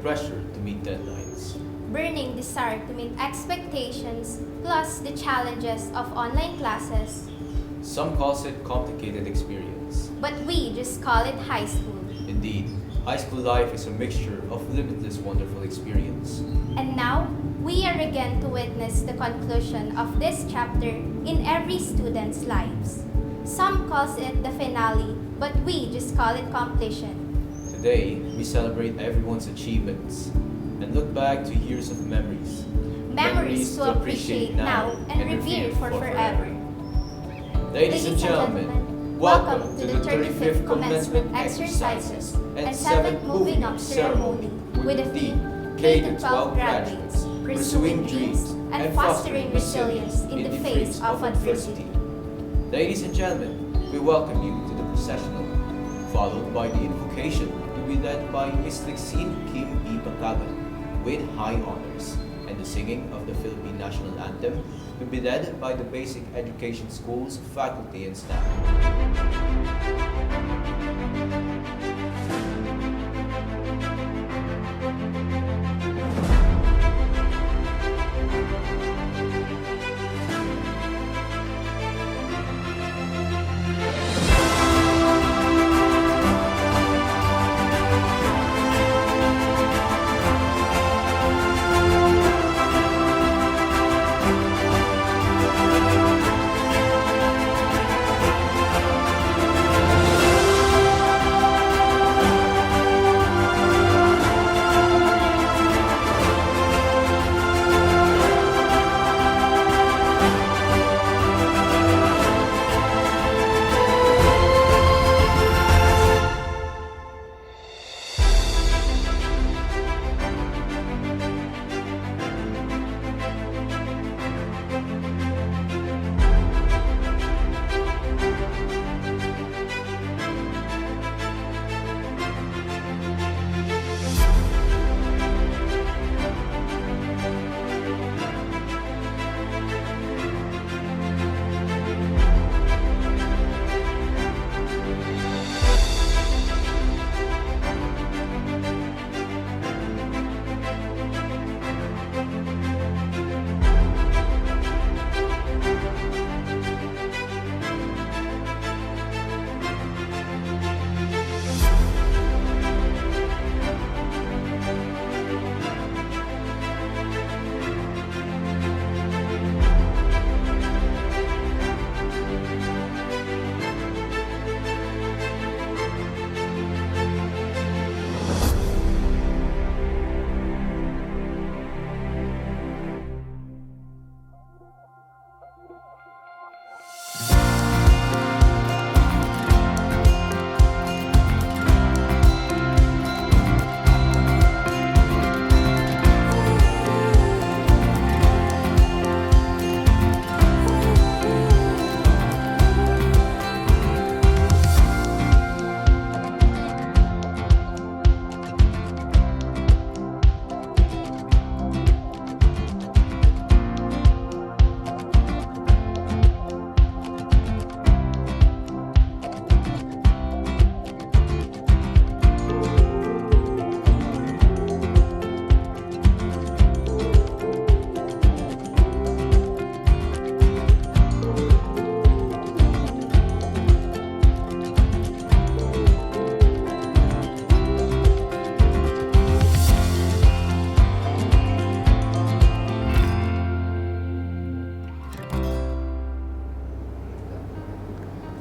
pressure to meet deadlines. Burning desire to meet expectations, plus the challenges of online classes. Some calls it complicated experience. But we just call it high school. Indeed, high school life is a mixture of limitless wonderful experience. And now, we are again to witness the conclusion of this chapter in every student's lives. Some calls it the finale, but we just call it completion. Today, we celebrate everyone's achievements and look back to years of memories. Memories to appreciate now and revere for forever. Ladies and gentlemen, welcome to the 35th Commencement exercises and 7th Moving Up ceremony with the theme K-12 graduates, pursuing dreams and fostering resilience in the face of adversity. Ladies and gentlemen, we welcome you to the processional, followed by the invocation to be led by Miss Lixine Kim E. Batagan with high honors, and the singing of the Philippine National Anthem to be led by the Basic Education School's faculty and staff.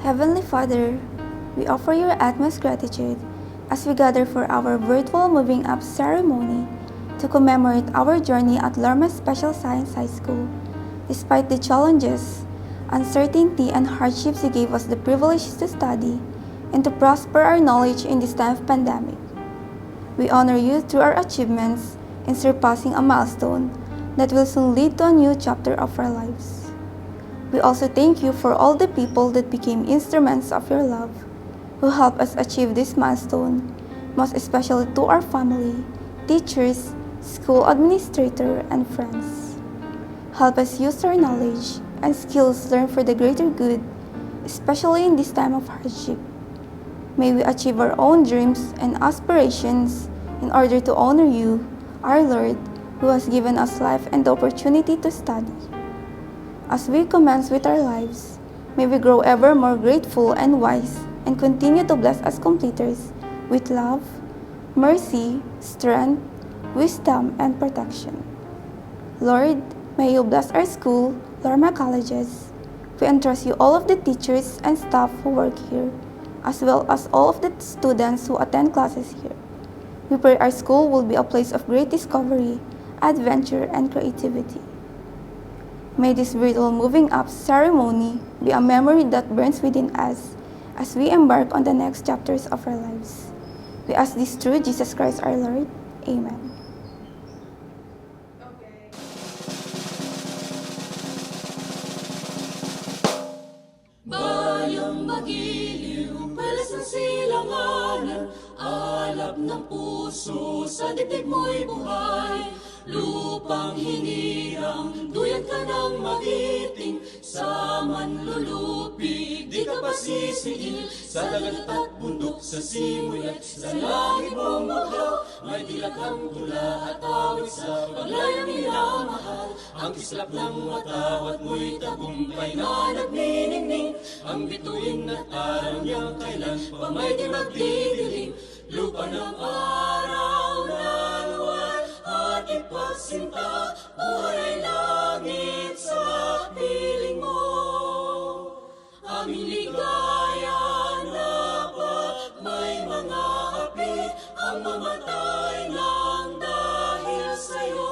Heavenly Father, we offer your utmost gratitude as we gather for our virtual Moving Up ceremony to commemorate our journey at Lorma Special Science High School. Despite the challenges, uncertainty, and hardships, you gave us the privilege to study and to prosper our knowledge in this time of pandemic. We honor you through our achievements in surpassing a milestone that will soon lead to a new chapter of our lives. We also thank you for all the people that became instruments of your love, who helped us achieve this milestone, most especially to our family, teachers, school administrator, and friends. Help us use our knowledge and skills learned for the greater good, especially in this time of hardship. May we achieve our own dreams and aspirations in order to honor you, our Lord, who has given us life and the opportunity to study. As we commence with our lives, may we grow ever more grateful and wise and continue to bless us completers with love, mercy, strength, wisdom, and protection. Lord, may you bless our school, Lorma Colleges. We entrust you all of the teachers and staff who work here, as well as all of the students who attend classes here. We pray our school will be a place of great discovery, adventure, and creativity. May this virtual moving up ceremony be a memory that burns within us as we embark on the next chapters of our lives. We ask this through Jesus Christ our Lord. Amen. Bayang magiliw, peles ng silanganan, alab ng puso, sa dibdib mo'y buhay. Lupang hinirang, duyan ka ng magiting, sa manlulupig, di ka pasisiil. Sa dagat at bundok, sa simoy at sa langit mong bughaw, may tilaghang tula at awit sa paglayang minamahal. Ang kislap ng matawat mo'y tagumpay na nagniningning, ang bituin at araw niyang kailan pa may di magdidilim. Lupa ng araw na luwal at ipagsinta, buhay ay langit sa piling mo. Aming ligaya dapat may mga api ang mamatay ng dahil sa'yo.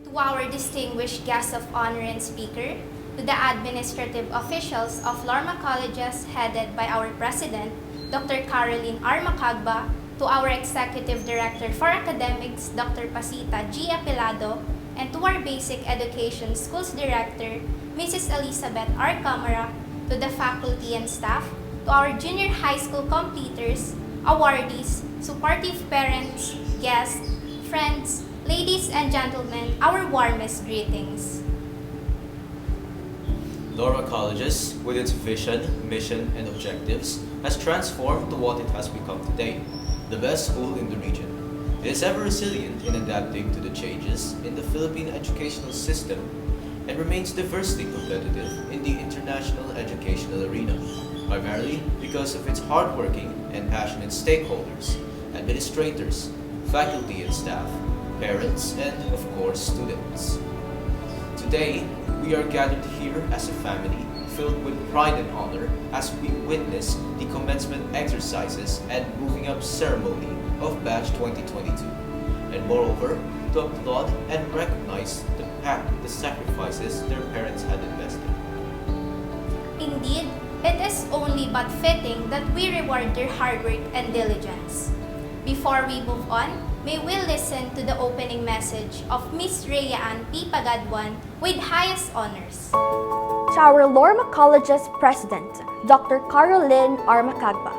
To our distinguished guests of honor and speaker, to the administrative officials of Lorma Colleges headed by our President, Dr. Caroline R. Macagba, to our Executive Director for Academics, Dr. Pasita G. Apilado, and to our Basic Education Schools Director, Mrs. Elizabeth R. Camara, to the faculty and staff, to our junior high school completers, awardees, supportive parents, guests, friends, ladies and gentlemen, our warmest greetings. Lorma Colleges, with its vision, mission, and objectives, has transformed to what it has become today, the best school in the region. It is ever resilient in adapting to the changes in the Philippine educational system and remains diversely competitive in the international educational arena, primarily because of its hardworking and passionate stakeholders, administrators, faculty and staff, parents, and of course, students. Today, we are gathered here as a family filled with pride and honor as we witness the commencement exercises and moving up ceremony of Batch 2022, and moreover, to applaud and recognize the sacrifices their parents had invested. Indeed, it is only but fitting that we reward their hard work and diligence. Before we move on, may we listen to the opening message of Miss Rhea Ann P. Pagadwan with highest honors. To our Lorma College's President, Dr. Caroline R. Macagba.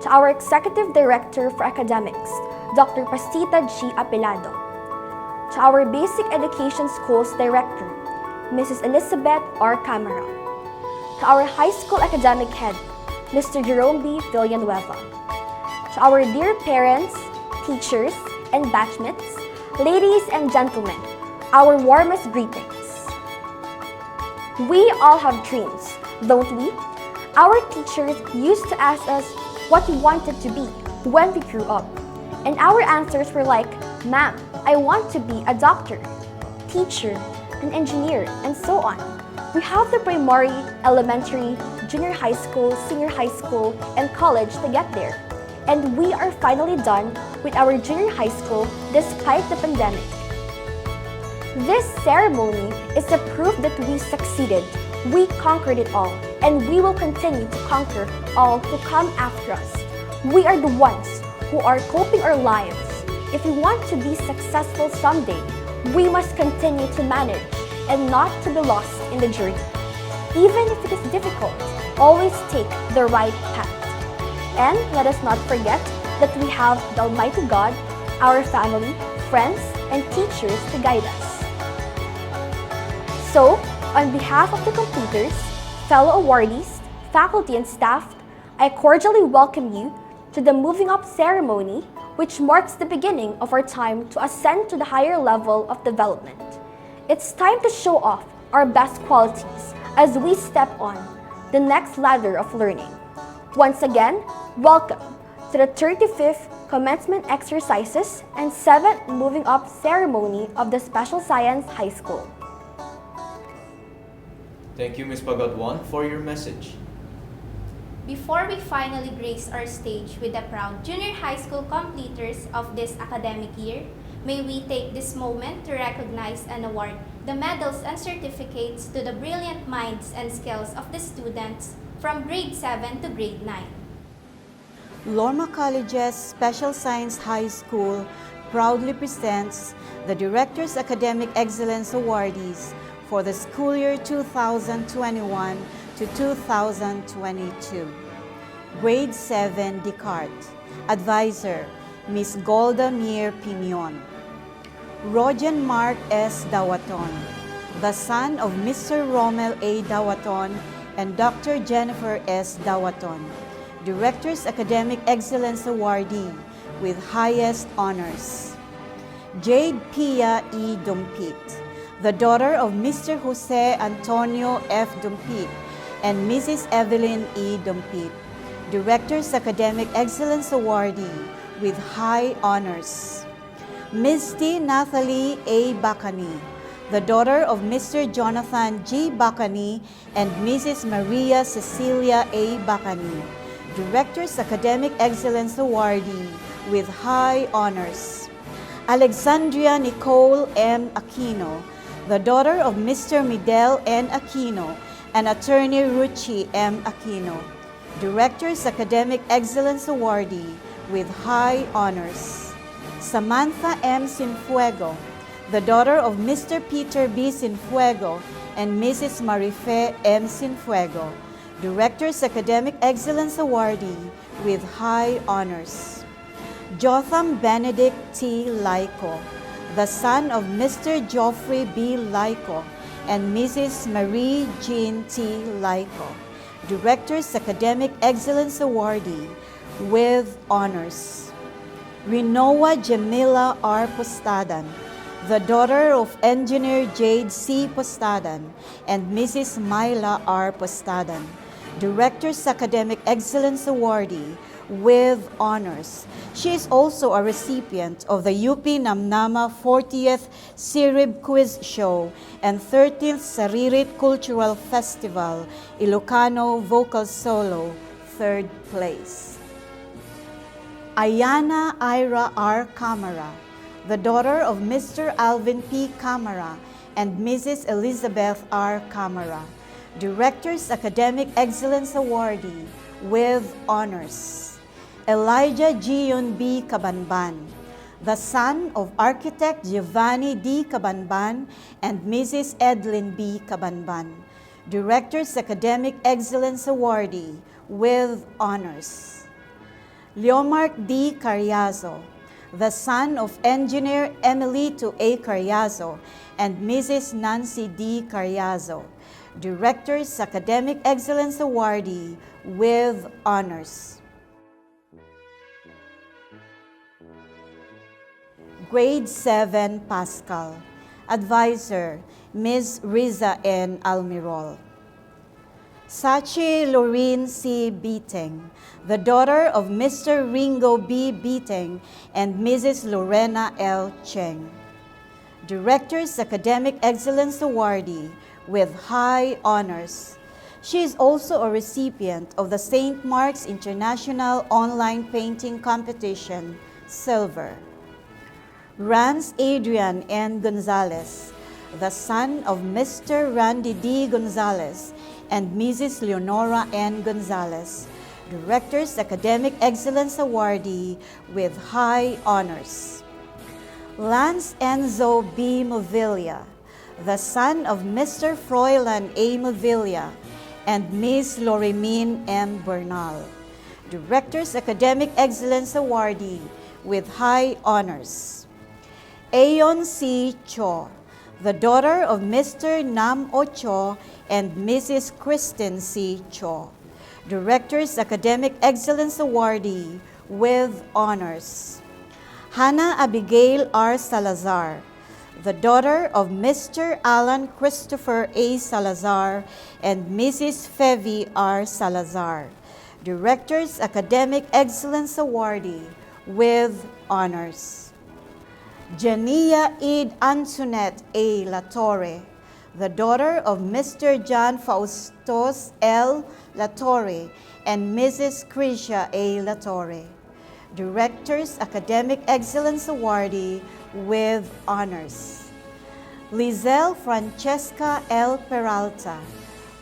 To our Executive Director for Academics, Dr. Pasita G. Apilado. To our Basic Education Schools Director, Mrs. Elizabeth R. Camara. To our High School Academic Head, Mr. Jerome B. Villanueva. To our dear parents, teachers, and batchmates, ladies and gentlemen, our warmest greetings. We all have dreams, don't we? Our teachers used to ask us what we wanted to be when we grew up. And our answers were like, "Ma'am, I want to be a doctor, teacher, an engineer," and so on. We have the primary, elementary, junior high school, senior high school, and college to get there. And we are finally done with our junior high school despite the pandemic. This ceremony is a proof that we succeeded. We conquered it all, and we will continue to conquer all who come after us. We are the ones who are coping our lives. If we want to be successful someday, we must continue to manage and not to be lost in the journey. Even if it is difficult, always take the right path. And let us not forget that we have the Almighty God, our family, friends, and teachers to guide us. So, on behalf of the completers, fellow awardees, faculty, and staff, I cordially welcome you to the moving up ceremony, which marks the beginning of our time to ascend to the higher level of development. It's time to show off our best qualities as we step on the next ladder of learning. Once again, welcome to the 35th Commencement Exercises and 7th Moving Up Ceremony of the Special Science High School. Thank you, Ms. Pagadwan, for your message. Before we finally grace our stage with the proud junior high school completers of this academic year, may we take this moment to recognize and award the medals and certificates to the brilliant minds and skills of the students from grade 7 to grade 9. Lorma College's Special Science High School proudly presents the Director's Academic Excellence Awardees for the school year 2021 to 2022. Grade 7 Descartes. Advisor, Ms. Golda Mir Pinion. Rojan Mark S. Dawaton, the son of Mr. Rommel A. Dawaton and Dr. Jennifer S. Dawaton, Director's Academic Excellence Awardee with highest honors. Jade Pia E. Dumpit, the daughter of Mr. Jose Antonio F. Dumpit and Mrs. Evelyn E. Dumpit, Director's Academic Excellence Awardee with high honors. Misty Nathalie A. Bacani, the daughter of Mr. Jonathan G. Bacani and Mrs. Maria Cecilia A. Bacani, Director's Academic Excellence Awardee with high honors. Alexandria Nicole M. Aquino, the daughter of Mr. Midel N. Aquino and Attorney Ruchi M. Aquino, Director's Academic Excellence Awardee with high honors. Samantha M. Sinfuego, the daughter of Mr. Peter B. Sinfuego and Mrs. Marife M. Sinfuego, Director's Academic Excellence Awardee with high honors. Jotham Benedict T. Laico, the son of Mr. Geoffrey B. Laico and Mrs. Marie Jean T. Laico, Director's Academic Excellence Awardee with honors. Rinoa Jamila R. Postadan, the daughter of Engineer Jade C. Postadan and Mrs. Myla R. Postadan, Director's Academic Excellence Awardee with honors. She is also a recipient of the UP Namnama 40th Sirib Quiz Show and 13th Saririt Cultural Festival, Ilocano Vocal Solo, 3rd place. Ayana Ira R. Camara, the daughter of Mr. Alvin P. Camara and Mrs. Elizabeth R. Camara, Director's Academic Excellence Awardee with honors. Elijah Gion B. Cabanban, the son of Architect Giovanni D. Cabanban and Mrs. Edlin B. Cabanban, Director's Academic Excellence Awardee with honors. Leomark D. Carriazo, the son of Engineer Emilito A. Carriazo and Mrs. Nancy D. Carriazo, Director's Academic Excellence Awardee with honors. Grade 7 Pascal. Advisor, Ms. Riza N. Almirol. Sachi Lorene C. Beating, the daughter of Mr. Ringo B. Beating and Mrs. Lorena L. Cheng, Director's Academic Excellence Awardee with high honors. She is also a recipient of the St. Mark's International Online Painting Competition, Silver. Rance Adrian N. Gonzalez, the son of Mr. Randy D. Gonzalez and Mrs. Leonora N. Gonzalez, Director's Academic Excellence Awardee with high honors. Lance Enzo B. Movilla, the son of Mr. Froilan A. Movilla and Ms. Loremine M. Bernal, Director's Academic Excellence Awardee with high honors. Ayon C. Cho, the daughter of Mr. Nam Ocho and Mrs. Kristen C. Cho, Director's Academic Excellence Awardee with honors. Hannah Abigail R. Salazar, the daughter of Mr. Alan Christopher A. Salazar and Mrs. Fevy R. Salazar, Director's Academic Excellence Awardee with honors. Jania Eid Antoinette A. Latorre, the daughter of Mr. John Faustos L. Latorre and Mrs. Krisha A. Latorre, Director's Academic Excellence Awardee with honors. Lizelle Francesca L. Peralta,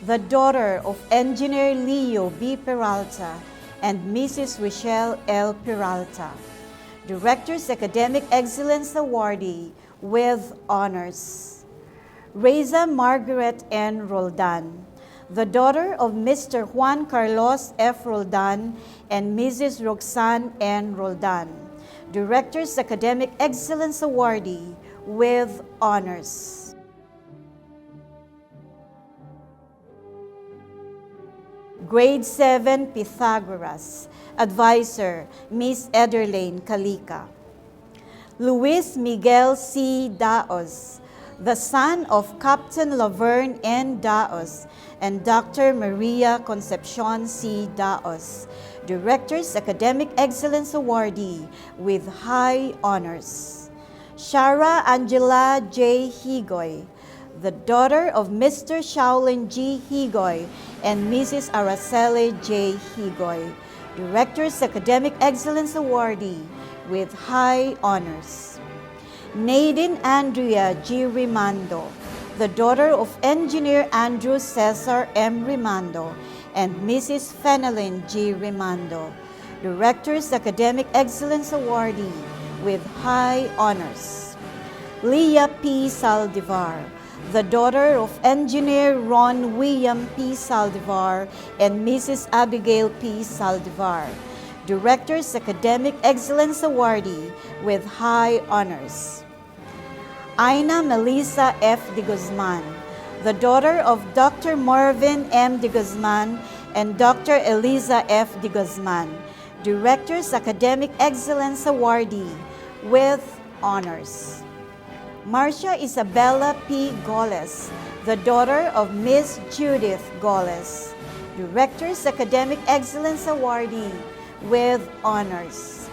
the daughter of Engineer Leo B. Peralta and Mrs. Rochelle L. Peralta, Director's Academic Excellence Awardee with honors. Reza Margaret N. Roldan, the daughter of Mr. Juan Carlos F. Roldan and Mrs. Roxanne N. Roldan, Director's Academic Excellence Awardee with honors. Grade 7 Pythagoras, Advisor, Miss Ederlane Kalika. Luis Miguel C. Daos, the son of Captain Laverne N. Daos and Dr. Maria Concepcion C. Daos, Director's Academic Excellence Awardee with high honors. Shara Angela J. Higoy, the daughter of Mr. Shaolin G. Higoy and Mrs. Araceli J. Higoy, Director's Academic Excellence Awardee with high honors. Nadine Andrea G. Rimando, the daughter of Engineer Andrew Cesar M. Rimando and Mrs. Fenelyn G. Rimando, Director's Academic Excellence Awardee with high honors. Leah P. Saldivar, the daughter of Engineer Ron William P. Saldivar and Mrs. Abigail P. Saldivar, Director's Academic Excellence Awardee with high honors. Aina Melissa F. de Guzman, the daughter of Dr. Marvin M. de Guzman and Dr. Eliza F. de Guzman, Director's Academic Excellence Awardee with honors. Marcia Isabella P. Goles, the daughter of Miss Judith Goles, Director's Academic Excellence Awardee with honors.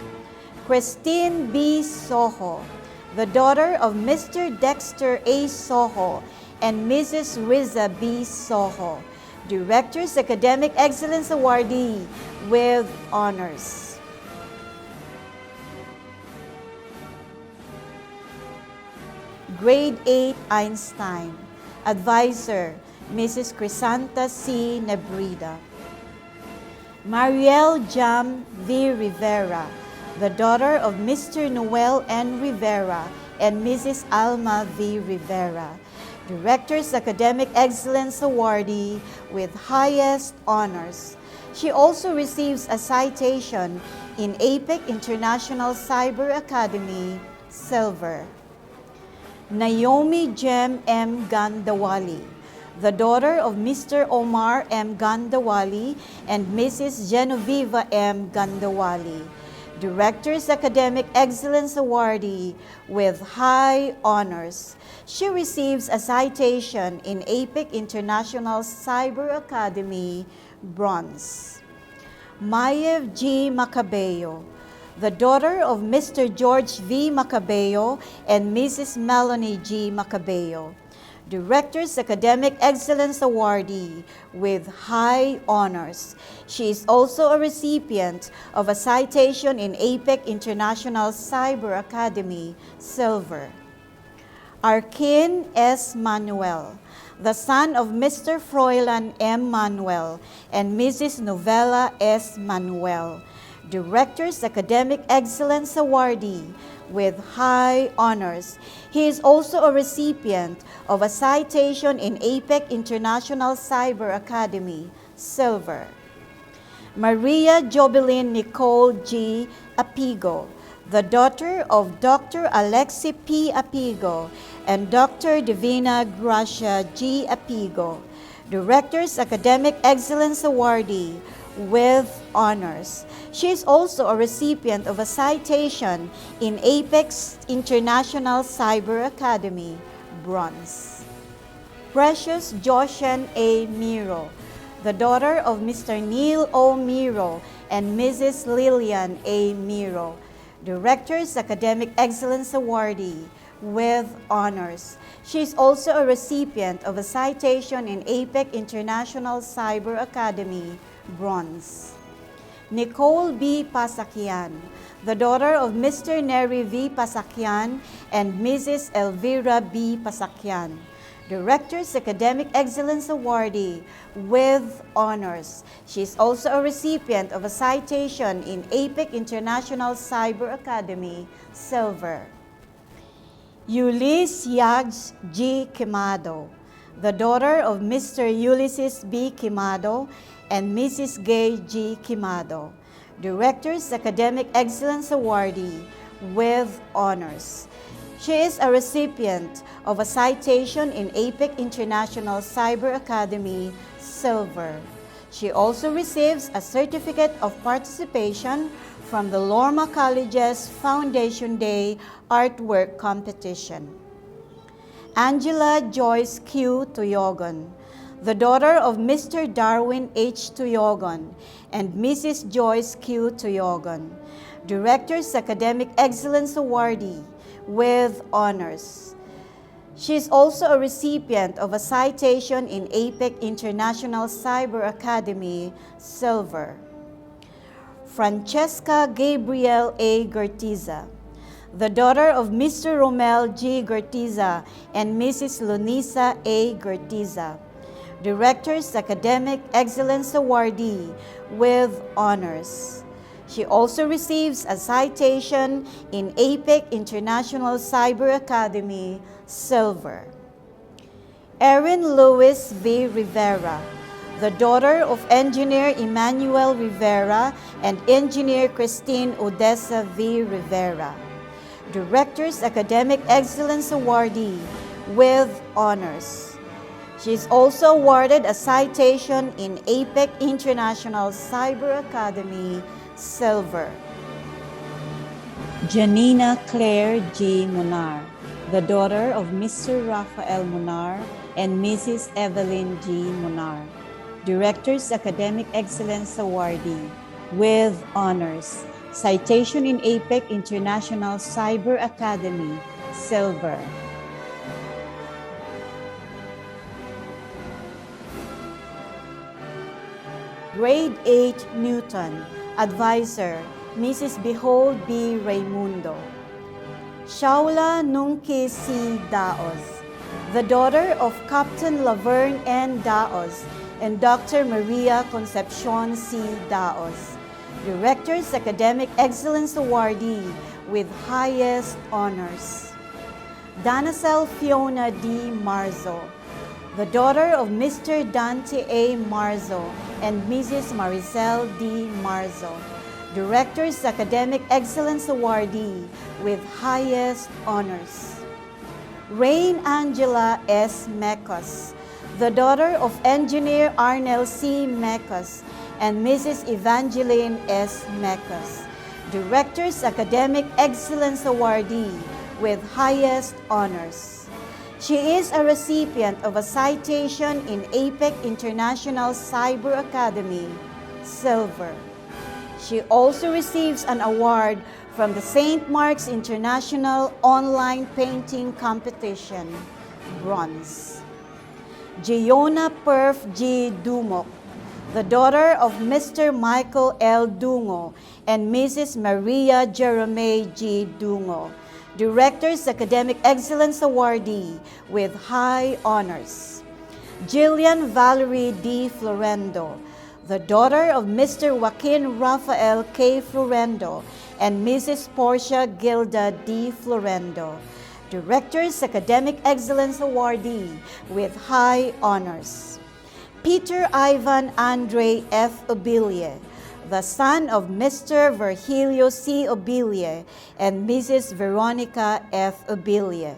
Christine B. Soho, the daughter of Mr. Dexter A. Soho and Mrs. Riza B. Soho, Director's Academic Excellence Awardee with honors. Grade 8 Einstein, Advisor, Mrs. Crisanta C. Nebrida. Mariel Jam V. Rivera, the daughter of Mr. Noel N. Rivera and Mrs. Alma V. Rivera, Director's Academic Excellence Awardee with highest honors. She also receives a citation in APEC International Cyber Academy, Silver. Naomi Jem M. Gandawali, the daughter of Mr. Omar M. Gandawali and Mrs. Genoveva M. Gandawali, Director's Academic Excellence Awardee with high honors. She receives a citation in APEC International Cyber Academy, Bronze. Mayev G. Macabeo, the daughter of Mr. George V. Macabeo and Mrs. Melanie G. Macabeo, Director's Academic Excellence Awardee with high honors. She is also a recipient of a citation in APEC International Cyber Academy, Silver. Arkin S. Manuel, the son of Mr. Froilan M. Manuel and Mrs. Novella S. Manuel, Director's Academic Excellence Awardee with high honors. He is also a recipient of a citation in APEC International Cyber Academy, Silver. Maria Jobelin Nicole G. Apigo, the daughter of Dr. Alexi P. Apigo and Dr. Divina Gracia G. Apigo, Director's Academic Excellence Awardee with honors. She is also a recipient of a citation in Apex International Cyber Academy, bronze. Precious Joshan A. Miro, the daughter of Mr. Neil O. Miro and Mrs. Lillian A. Miro, Director's Academic Excellence Awardee, with honors. She is also a recipient of a citation in APEC International Cyber Academy, bronze. Nicole B. Pasakian, the daughter of Mr. Neri V. Pasakian and Mrs. Elvira B. Pasakian, Director's Academic Excellence Awardee, with honors. She is also a recipient of a citation in APEC International Cyber Academy, silver. Ulysses Yags G. Quemado, the daughter of Mr. Ulysses B. Quemado and Mrs. Gay G. Quemado, Director's Academic Excellence Awardee, with honors. She is a recipient of a citation in APEC International Cyber Academy, silver. She also receives a certificate of participation from the Lorma College's Foundation Day Artwork Competition. Angela Joyce Q. Tuyogon, the daughter of Mr. Darwin H. Tuyogon and Mrs. Joyce Q. Tuyogon, Director's Academic Excellence Awardee, with honors. She is also a recipient of a citation in APEC International Cyber Academy, silver. Francesca Gabriel A. Gertiza, the daughter of Mr. Romel G. Gertiza and Mrs. Lunisa A. Gertiza, Director's Academic Excellence Awardee, with honors. She also receives a citation in APEC International Cyber Academy, silver. Erin Lewis V. Rivera, the daughter of Engineer Emmanuel Rivera and Engineer Christine Odessa V. Rivera, Director's Academic Excellence Awardee, with honors. She is also awarded a citation in APEC International Cyber Academy, silver. Janina Claire G. Munar, the daughter of Mr. Rafael Munar and Mrs. Evelyn G. Munar, Director's Academic Excellence Awardee, with honors. Citation in APEC International Cyber Academy, silver. Grade 8 Newton, Advisor, Mrs. Behold B. Raimundo. Shaula Nunki C. Daos, the daughter of Captain Laverne N. Daos and Dr. Maria Concepcion C. Daos, Director's Academic Excellence Awardee, with highest honors. Danacel Fiona D. Marzo, the daughter of Mr. Dante A. Marzo and Mrs. Maricel D. Marzo, Director's Academic Excellence Awardee, with highest honors. Rain Angela S. Mecos, the daughter of Engineer Arnel C. Mecos and Mrs. Evangeline S. Mecos, Director's Academic Excellence Awardee, with highest honors. She is a recipient of a citation in APEC International Cyber Academy, silver. She also receives an award from the St. Mark's International Online Painting Competition, bronze. Giona Perf G. Dumok, the daughter of Mr. Michael L. Dungo and Mrs. Maria Jerome G. Dungo, Director's Academic Excellence Awardee, with high honors. Jillian Valerie D. Florendo, the daughter of Mr. Joaquin Rafael K. Florendo and Mrs. Portia Gilda D. Florendo, Director's Academic Excellence Awardee, with high honors. Peter Ivan Andre F. Obilie, the son of Mr. Virgilio C. Obilie and Mrs. Veronica F. Obilie,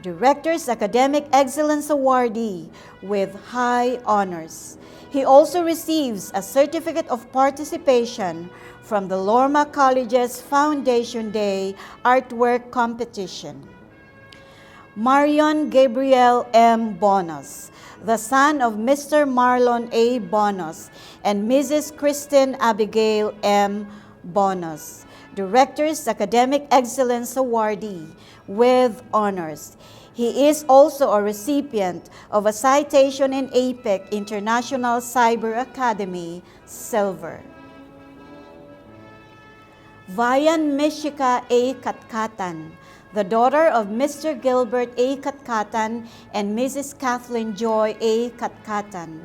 Director's Academic Excellence Awardee with high honors. He also receives a Certificate of Participation from the Lorma College's Foundation Day Artwork Competition. Marion Gabriel M. Bonos, the son of Mr. Marlon A. Bonos and Mrs. Kristen Abigail M. Bonos, Director's Academic Excellence Awardee with honors. He is also a recipient of a citation in APEC International Cyber Academy, Silver. Vayan Mishika A. Katkatan, the daughter of Mr. Gilbert A. Katkatan and Mrs. Kathleen Joy A. Katkatan,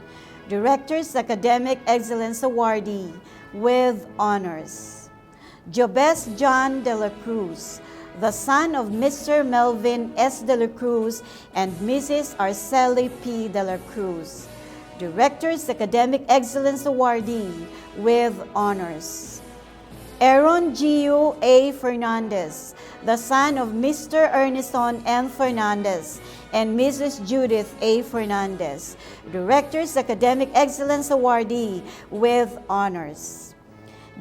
Director's Academic Excellence Awardee with honors. Jobes John de la Cruz, the son of Mr. Melvin S. de la Cruz and Mrs. Arceli P. de la Cruz, Director's Academic Excellence Awardee with honors. Aaron Gio A. Fernandez, the son of Mr. Erneston N. Fernandez and Mrs. Judith A. Fernandez, Director's Academic Excellence Awardee with honors.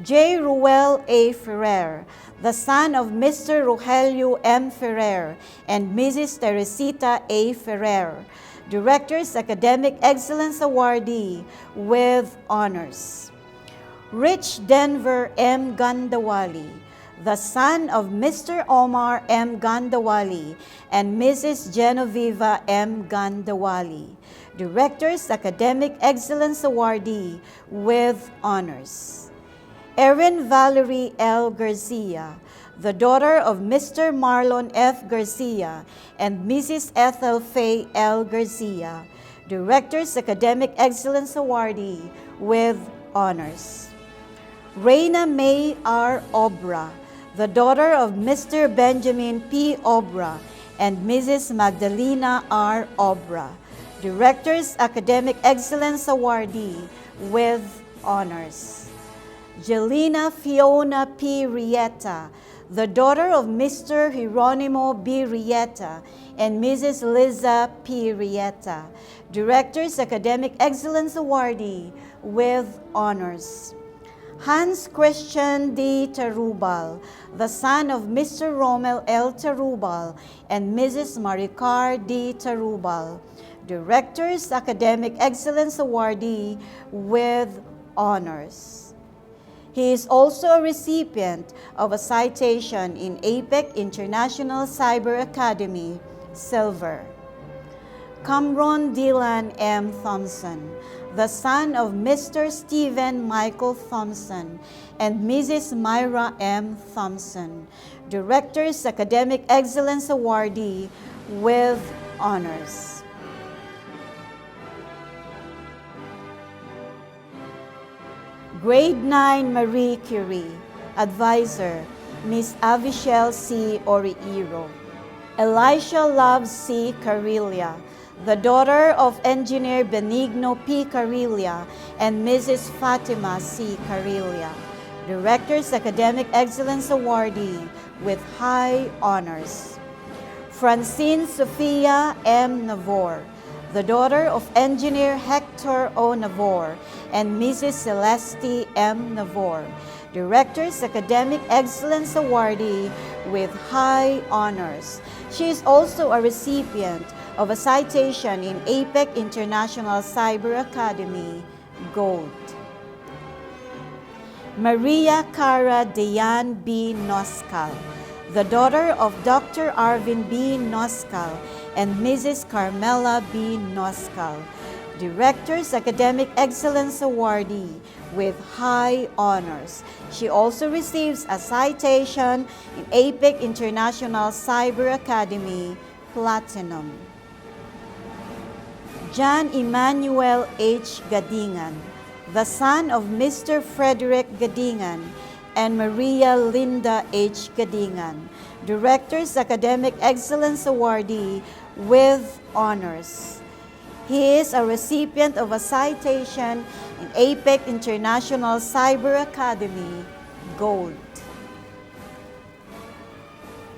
J. Ruel A. Ferrer, the son of Mr. Rogelio M. Ferrer and Mrs. Teresita A. Ferrer, Director's Academic Excellence Awardee with honors. Rich Denver M. Gandawali, the son of Mr. Omar M. Gandawali and Mrs. Genoveva M. Gandawali, Director's Academic Excellence Awardee with honors. Erin Valerie L. Garcia, the daughter of Mr. Marlon F. Garcia and Mrs. Ethel Faye L. Garcia, Director's Academic Excellence Awardee with honors. Reina May R. Obra, the daughter of Mr. Benjamin P. Obra and Mrs. Magdalena R. Obra, Director's Academic Excellence Awardee with honors. Jelena Fiona P. Rieta, the daughter of Mr. Hieronimo B. Rieta and Mrs. Liza P. Rieta, Director's Academic Excellence Awardee with honors. Hans Christian D. Tarubal, the son of Mr. Romel L. Tarubal and Mrs. Maricar D. Tarubal, Director's Academic Excellence Awardee with honors. He is also a recipient of a citation in APEC International Cyber Academy, Silver. Cameron Dylan M. Thompson, the son of Mr. Stephen Michael Thompson and Mrs. Myra M. Thompson, Director's Academic Excellence Awardee with honors. Grade 9 Marie Curie, Advisor, Ms. Avichelle C. Oriiro. Elisha Love C. Carilla, the daughter of Engineer Benigno P. Carilla and Mrs. Fatima C. Carilla, Director's Academic Excellence Awardee with high honors. Francine Sofia M. Navor, the daughter of Engineer Hector O. Navor and Mrs. Celeste M. Navor, Director's Academic Excellence Awardee with high honors. She is also a recipient of a citation in APEC International Cyber Academy, Gold. Maria Cara Dayan B. Noskal, the daughter of Dr. Arvin B. Noskal and Mrs. Carmela B. Noskal, Director's Academic Excellence Awardee with high honors. She also receives a citation in APEC International Cyber Academy, Platinum. John Emmanuel H. Gadingan, the son of Mr. Frederick Gadingan and Maria Linda H. Gadingan, Director's Academic Excellence Awardee with honors. He is a recipient of a citation in APEC International Cyber Academy, Gold.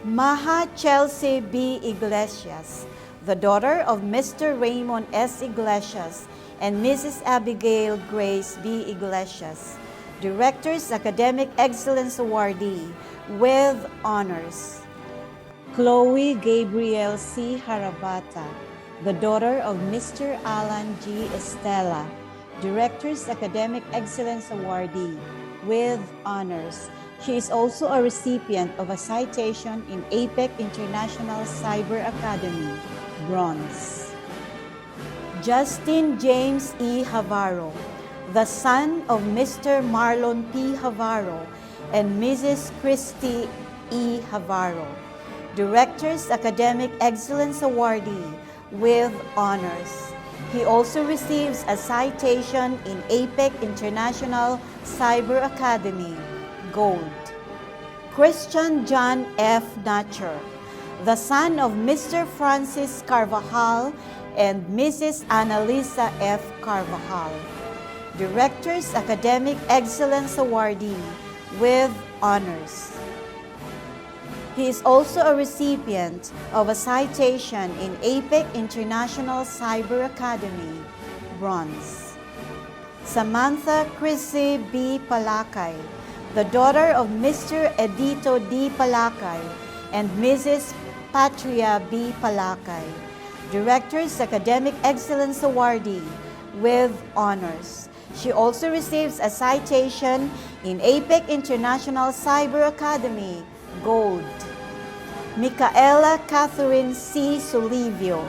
Maha Chelsea B. Iglesias, the daughter of Mr. Raymond S. Iglesias and Mrs. Abigail Grace B. Iglesias, Director's Academic Excellence Awardee with honors. Chloe Gabriel C. Harabata, the daughter of Mr. Alan G. Estela, Director's Academic Excellence Awardee with honors. She is also a recipient of a citation in APEC International Cyber Academy, Bronze. Justin James E. Havaro, the son of Mr. Marlon P. Havaro and Mrs. Christy E. Havaro, Director's Academic Excellence Awardee with honors. He also receives a citation in APEC International Cyber Academy, Gold. Christian John F. Natcher, the son of Mr. Francis Carvajal and Mrs. Annalisa F. Carvajal, Director's Academic Excellence Awardee with honors. He is also a recipient of a citation in APEC International Cyber Academy, Bronze. Samantha Chrissy B. Palakay, the daughter of Mr. Edito D. Palakay and Mrs. Patria B. Palakay, Director's Academic Excellence Awardee with honors. She also receives a citation in APEC International Cyber Academy, Gold. Micaela Catherine C. Sulivio,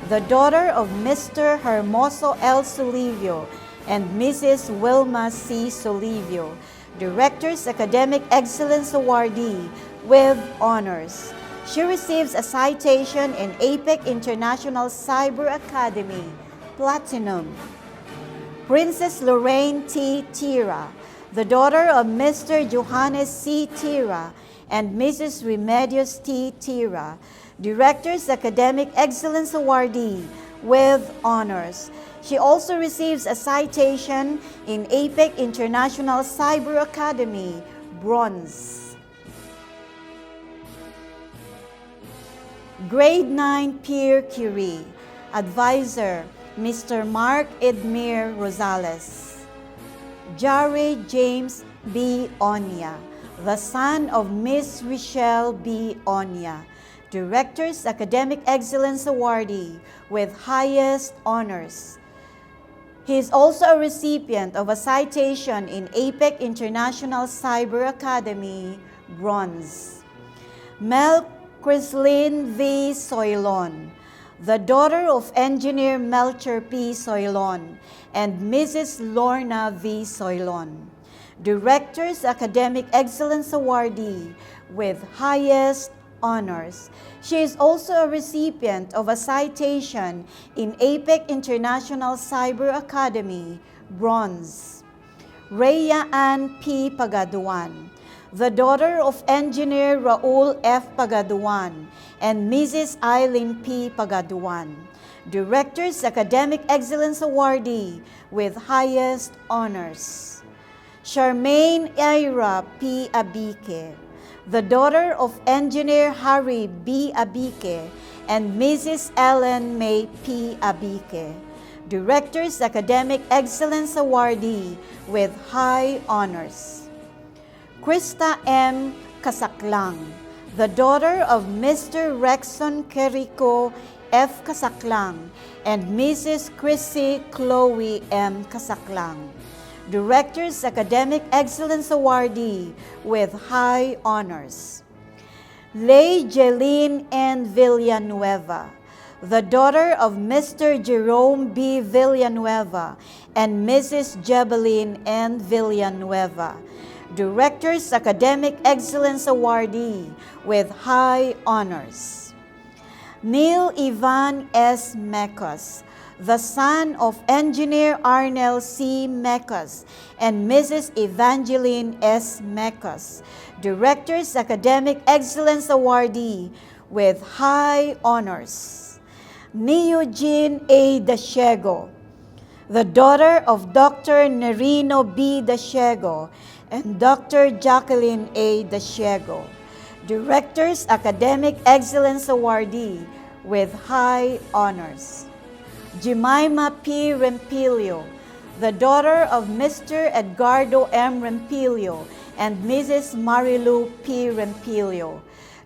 the daughter of Mr. Hermoso L. Sulivio and Mrs. Wilma C. Sulivio, Director's Academic Excellence Awardee with honors. She receives a citation in APEC International Cyber Academy, Platinum. Princess Lorraine T. Tira, the daughter of Mr. Johannes C. Tira and Mrs. Remedios T. Tira, Director's Academic Excellence Awardee with honors. She also receives a citation in APEC International Cyber Academy, Bronze. Grade 9 Peer Curie, Advisor, Mr. Mark Edmir Rosales. Jare James B. Onya, the son of Miss Richelle B. Onya, Director's Academic Excellence Awardee with highest honors. He is also a recipient of a citation in APEC International Cyber Academy, Bronze. Mel Crislin V. Soilon, the daughter of Engineer Melcher P. Soilon and Mrs. Lorna V. Soilon, Director's Academic Excellence Awardee with highest honors. She is also a recipient of a citation in APEC International Cyber Academy, Bronze. Rhea Ann P. Pagaduan, the daughter of Engineer Raul F. Pagaduan and Mrs. Eileen P. Pagaduan, Director's Academic Excellence Awardee with highest honors. Charmaine Ira P. Abike, the daughter of Engineer Harry B. Abike and Mrs. Ellen May P. Abike, Director's Academic Excellence Awardee with high honors. Krista M. Kasaklang, the daughter of Mr. Rexon Querico F. Kasaklang and Mrs. Chrissy Chloe M. Kasaklang, Director's Academic Excellence Awardee with high honors. Lay Jeline N. Villanueva, the daughter of Mr. Jerome B. Villanueva and Mrs. Jebeline N. Villanueva, Director's Academic Excellence Awardee with high honors. Neil Ivan S. Mecos, the son of Engineer Arnel C. Mecos and Mrs. Evangeline S. Mecos, Director's Academic Excellence Awardee with high honors. Neogene A. Dashego, the daughter of Dr. Nerino B. Dashego and Dr. Jacqueline A. Dashego, Director's Academic Excellence Awardee with high honors. Jemima P. Rempilio, the daughter of Mr. Edgardo M. Rempilio and Mrs. Marilu P. Rempilio,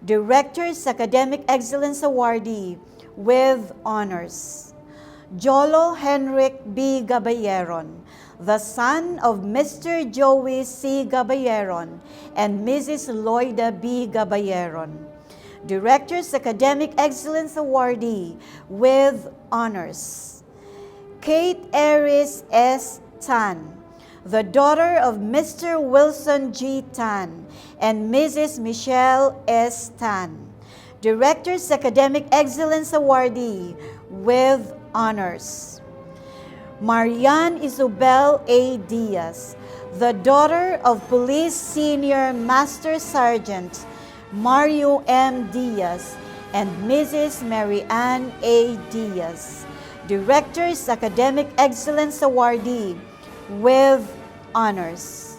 Director's Academic Excellence Awardee with honors. Jolo Henrik B. Gabayeron, the son of Mr. Joey C. Gabayeron and Mrs. Loida B. Gabayeron, Director's Academic Excellence Awardee with honors. Kate Eris S. Tan, the daughter of Mr. Wilson G. Tan and Mrs. Michelle S. Tan, Director's Academic Excellence Awardee with honors. Marian Isabel A. Diaz, the daughter of Police Senior Master Sergeant Mario M. Diaz and Mrs. Mary Ann A. Diaz, Director's Academic Excellence Awardee with honors.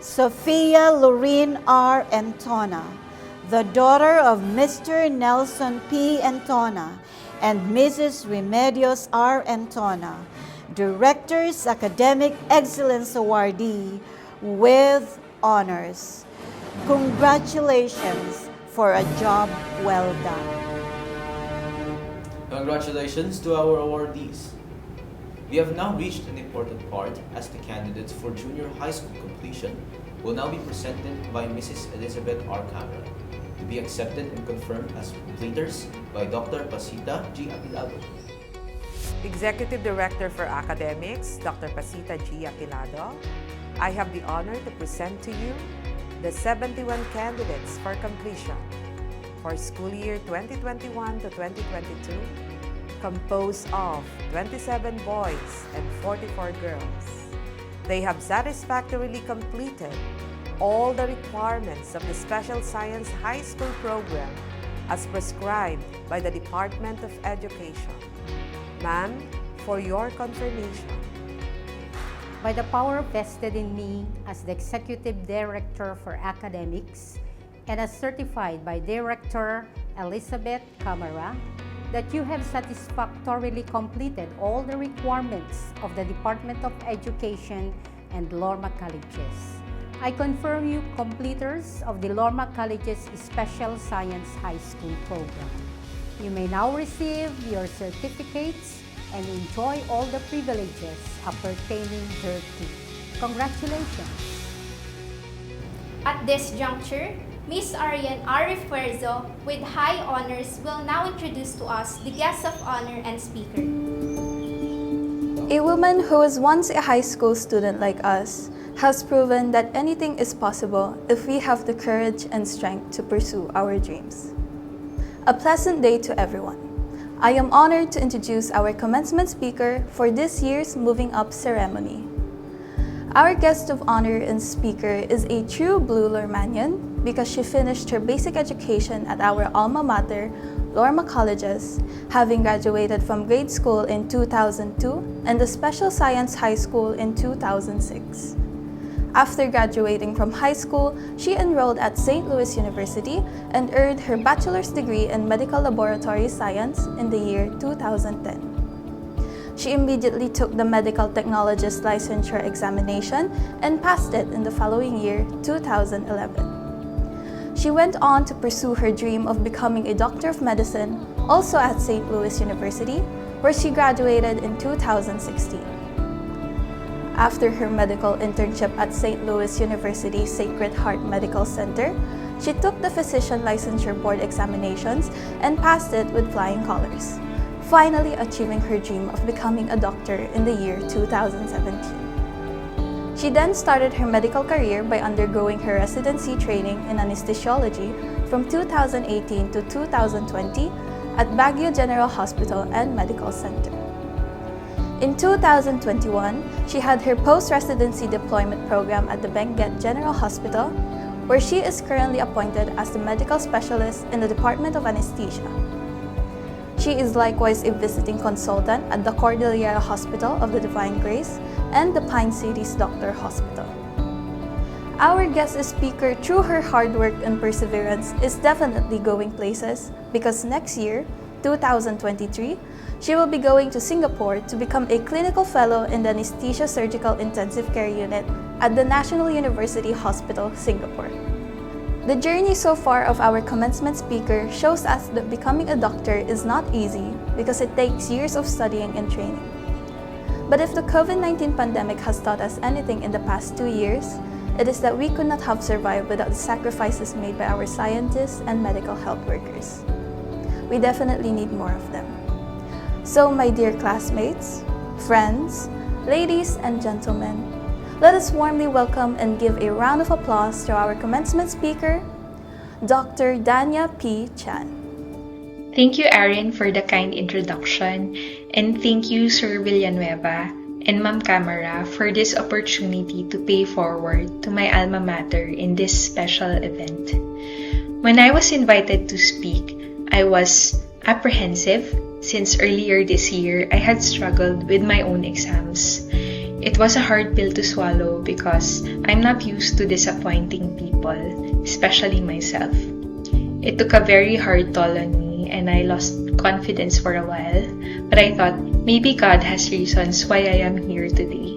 Sophia Lorene R. Antona, the daughter of Mr. Nelson P. Antona and Mrs. Remedios R. Antona, Director's Academic Excellence Awardee with honors. Congratulations for a job well done. Congratulations to our awardees. We have now reached an important part as the candidates for junior high school completion will now be presented by Mrs. Elizabeth R. Cameron to be accepted and confirmed as completers by Dr. Pasita G. Apilado. Executive Director for Academics, Dr. Pasita G. Apilado, I have the honor to present to you the 71 candidates for completion for school year 2021 to 2022, composed of 27 boys and 44 girls. They have satisfactorily completed all the requirements of the Special Science High School program as prescribed by the Department of Education. Ma'am, for your confirmation. By the power vested in me as the Executive Director for Academics and as certified by Director Elizabeth Camara, that you have satisfactorily completed all the requirements of the Department of Education and Lorma Colleges. I confirm you completers of the Lorma College's Special Science High School program. You may now receive your certificates and enjoy all the privileges appertaining thereto. Congratulations! At this juncture, Ms. Arian R. Refuerzo, with high honors, will now introduce to us the guest of honor and speaker. A woman who was once a high school student like us has proven that anything is possible if we have the courage and strength to pursue our dreams. A pleasant day to everyone. I am honored to introduce our commencement speaker for this year's Moving Up ceremony. Our guest of honor and speaker is a true blue Lormanian because she finished her basic education at our alma mater, Lorma Colleges, having graduated from grade school in 2002 and the Special Science High School in 2006. After graduating from high school, she enrolled at St. Louis University and earned her bachelor's degree in medical laboratory science in the year 2010. She immediately took the medical technologist licensure examination and passed it in the following year, 2011. She went on to pursue her dream of becoming a doctor of medicine, also at St. Louis University, where she graduated in 2016. After her medical internship at St. Louis University Sacred Heart Medical Center, she took the Physician Licensure Board examinations and passed it with flying colors, finally achieving her dream of becoming a doctor in the year 2017. She then started her medical career by undergoing her residency training in anesthesiology from 2018 to 2020 at Baguio General Hospital and Medical Center. In 2021, she had her post-residency deployment program at the Benguet General Hospital, where she is currently appointed as the medical specialist in the Department of Anesthesia. She is likewise a visiting consultant at the Cordillera Hospital of the Divine Grace and the Pine Cities Doctor Hospital. Our guest speaker, through her hard work and perseverance, is definitely going places because next year, 2023, she will be going to Singapore to become a clinical fellow in the Anesthesia Surgical Intensive Care Unit at the National University Hospital, Singapore. The journey so far of our commencement speaker shows us that becoming a doctor is not easy because it takes years of studying and training. But if the COVID-19 pandemic has taught us anything in the past 2 years, it is that we could not have survived without the sacrifices made by our scientists and medical health workers. We definitely need more of them. So, my dear classmates, friends, ladies and gentlemen, let us warmly welcome and give a round of applause to our commencement speaker, Dr. Danya P. Chan. Thank you, Erin, for the kind introduction, and thank you, Sir Villanueva and Ma'am Camara, for this opportunity to pay forward to my alma mater in this special event. When I was invited to speak, I was apprehensive since earlier this year I had struggled with my own exams. It was a hard pill to swallow because I'm not used to disappointing people, especially myself. It took a very hard toll on me and I lost confidence for a while, but I thought maybe God has reasons why I am here today.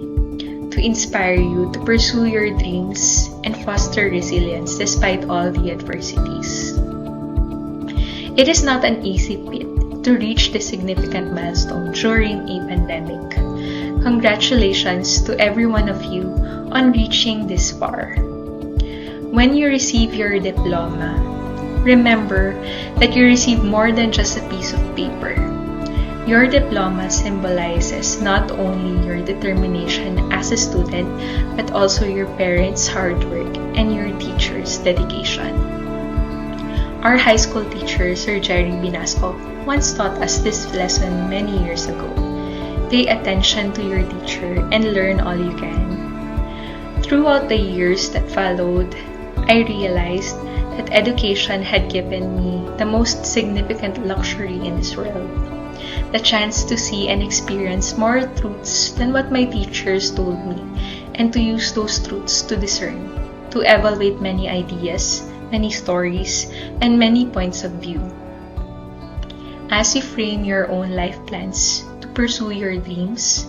To inspire you to pursue your dreams and foster resilience despite all the adversities. It is not an easy feat to reach this significant milestone during a pandemic. Congratulations to every one of you on reaching this far. When you receive your diploma, remember that you receive more than just a piece of paper. Your diploma symbolizes not only your determination as a student, but also your parents' hard work and your teachers' dedication. Our high school teacher, Sir Jerry Binasco, once taught us this lesson many years ago. Pay attention to your teacher and learn all you can. Throughout the years that followed, I realized that education had given me the most significant luxury in this world. The chance to see and experience more truths than what my teachers told me, and to use those truths to discern, to evaluate many ideas, many stories, and many points of view. As you frame your own life plans to pursue your dreams,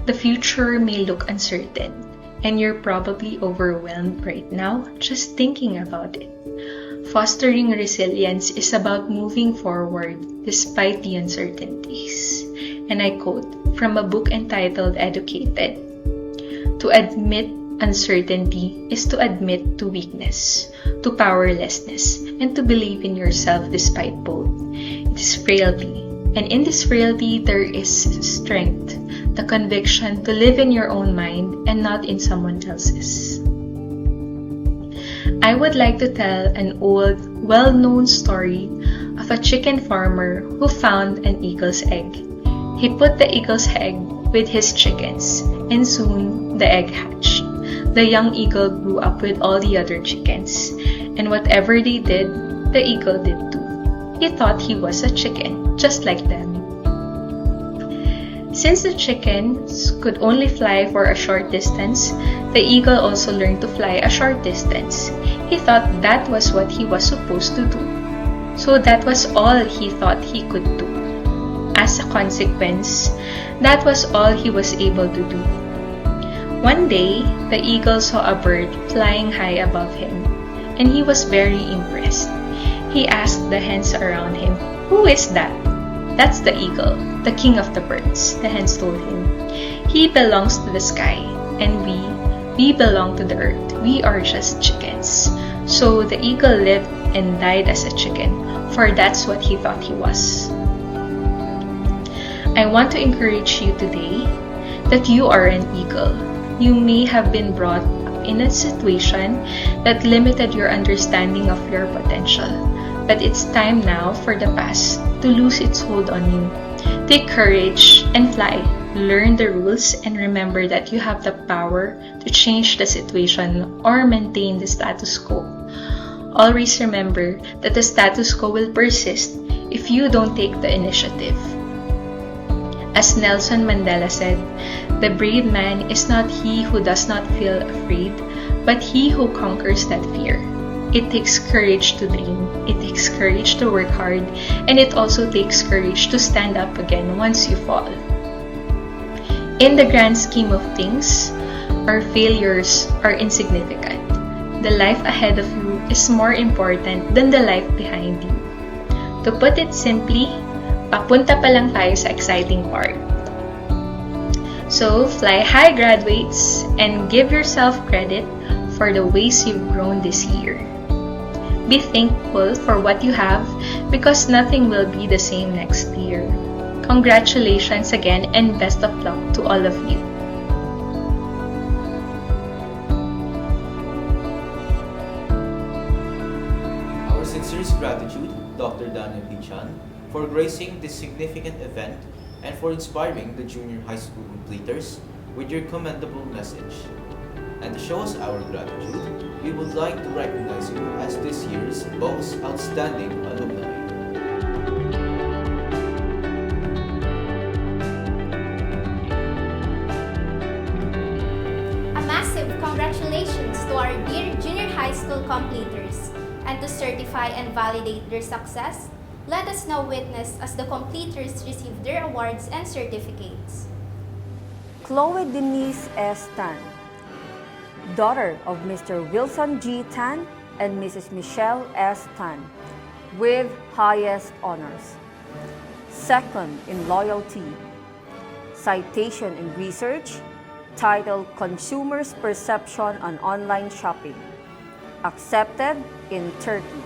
the future may look uncertain, and you're probably overwhelmed right now just thinking about it. Fostering resilience is about moving forward despite the uncertainties. And I quote from a book entitled Educated, "To admit uncertainty is to admit to weakness, to powerlessness, and to believe in yourself despite both. It is frailty, and in this frailty there is strength, the conviction to live in your own mind and not in someone else's." I would like to tell an old, well-known story of a chicken farmer who found an eagle's egg. He put the eagle's egg with his chickens, and soon the egg hatched. The young eagle grew up with all the other chickens, and whatever they did, the eagle did too. He thought he was a chicken, just like them. Since the chickens could only fly for a short distance, the eagle also learned to fly a short distance. He thought that was what he was supposed to do. So that was all he thought he could do. As a consequence, that was all he was able to do. One day, the eagle saw a bird flying high above him, and he was very impressed. He asked the hens around him, "Who is that?" "That's the eagle, the king of the birds," the hens told him. "He belongs to the sky, and we belong to the earth. We are just chickens." So the eagle lived and died as a chicken, for that's what he thought he was. I want to encourage you today that you are an eagle. You may have been brought up in a situation that limited your understanding of your potential, but it's time now for the past to lose its hold on you. Take courage and fly. Learn the rules and remember that you have the power to change the situation or maintain the status quo. Always remember that the status quo will persist if you don't take the initiative. As Nelson Mandela said, "The brave man is not he who does not feel afraid, but he who conquers that fear. It takes courage to dream, it takes courage to work hard, and it also takes courage to stand up again once you fall. In the grand scheme of things, our failures are insignificant. The life ahead of you is more important than the life behind you. To put it simply, papunta pa lang tayo sa exciting part. So, fly high, graduates, and give yourself credit for the ways you've grown this year. Be thankful for what you have because nothing will be the same next year. Congratulations again and best of luck to all of you. Our sincerest gratitude, Dr. Daniel Pichan, for gracing this significant event and for inspiring the junior high school completers with your commendable message. And to show us our gratitude, we would like to recognize you as this year's most outstanding alumni. A massive congratulations to our dear junior high school completers. And to certify and validate their success, let us now witness as the completers receive their awards and certificates. Chloe Denise S. Tan, daughter of Mr. Wilson G. Tan and Mrs. Michelle S. Tan, with highest honors. Second in loyalty, citation in research, titled Consumers' Perception on Online Shopping, accepted in Turkey.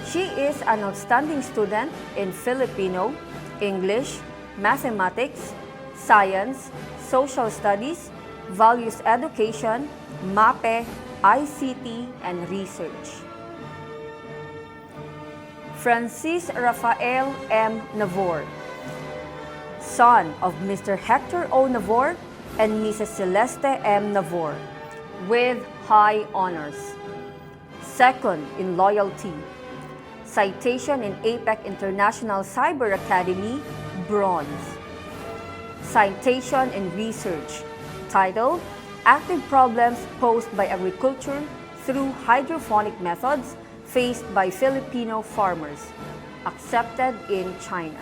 She is an outstanding student in Filipino, English, mathematics, science, social studies, values education, MAPE, ICT, and research. Francis Rafael M. Navor, son of Mr. Hector O. Navor and Mrs. Celeste M. Navor, with high honors. Second in loyalty, citation in APEC International Cyber Academy, bronze. Citation in research, titled Active Problems Posed by Agriculture Through Hydroponic Methods Faced by Filipino Farmers, accepted in China.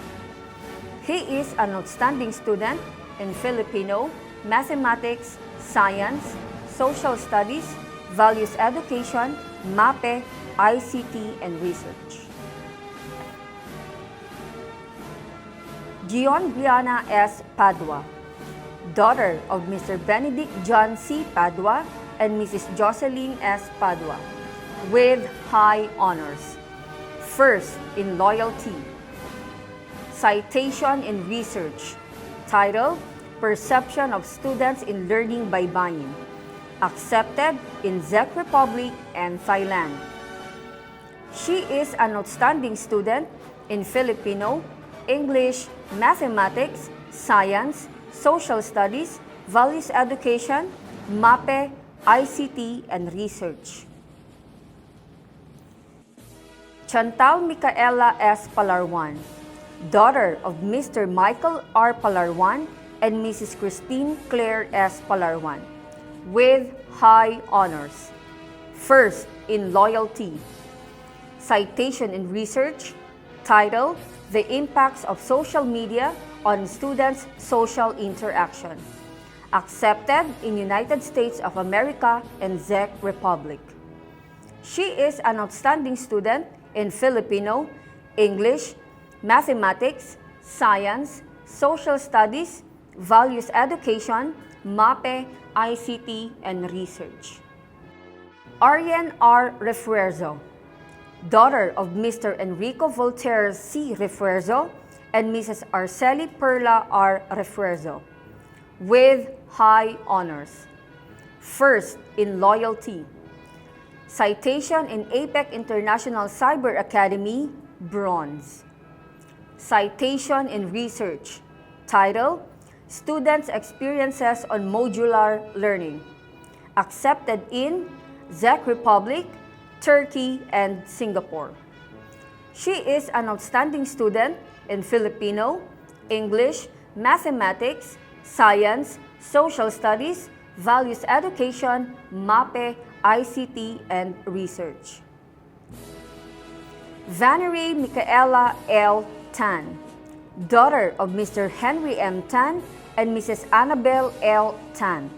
He is an outstanding student in Filipino, mathematics, science, social studies, values education, MAPE, ICT, and research. Gion Brianna S. Padua, daughter of Mr. Benedict John C. Padua and Mrs. Jocelyn S. Padua, with high honors. First in loyalty, citation in research, titled Perception of Students in Learning by Buying, accepted in Czech Republic and Thailand. She is an outstanding student in Filipino, English, mathematics, science, social studies, values education, MAPE, ICT, and research. Chantal Micaela S. Palarwan, daughter of Mr. Michael R. Palarwan and Mrs. Christine Claire S. Palarwan, with high honors. First in loyalty, citation in research, titled The Impacts of Social Media on Students' Social Interaction, accepted in United States of America and Czech Republic. She is an outstanding student in Filipino, English, mathematics, science, social studies, values education, MAPE, ICT, and research. Ariane R. Refuerzo, daughter of Mr. Enrico Voltaire C. Refuerzo and Mrs. Arceli Perla R. Refuerzo, with high honors. First in loyalty, citation in APEC International Cyber Academy, bronze. Citation in research, titled Students' Experiences on Modular Learning, accepted in Czech Republic, Turkey, and Singapore. She is an outstanding student in Filipino, English, mathematics, science, social studies, Values Education, MAPE, ICT, and Research. Vannery Micaela L. Tan, daughter of Mr. Henry M. Tan and Mrs. Annabel L. Tan,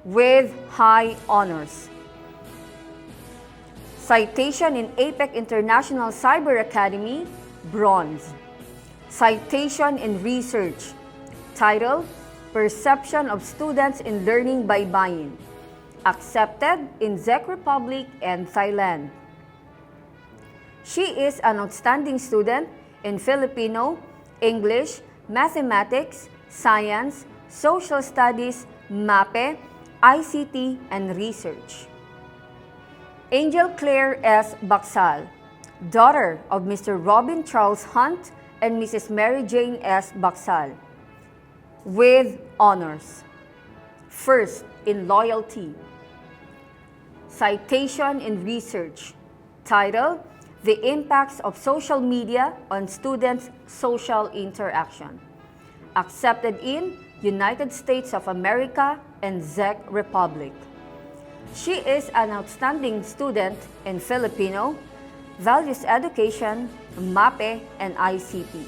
with high honors. Citation in APEC International Cyber Academy, Bronze. Citation in Research, title, Perception of Students in Learning by Buying, accepted in Czech Republic and Thailand. She is an outstanding student in Filipino, English, Mathematics, Science, Social Studies, MAPE, ICT, and Research. Angel Claire S. Baksal, daughter of Mr. Robin Charles Hunt and Mrs. Mary Jane S. Baksal, with honors. First, in loyalty. Citation in Research, title, The Impacts of Social Media on Students' Social Interaction, accepted in United States of America and Czech Republic. She is an outstanding student in Filipino, Values Education, MAPE, and ICT.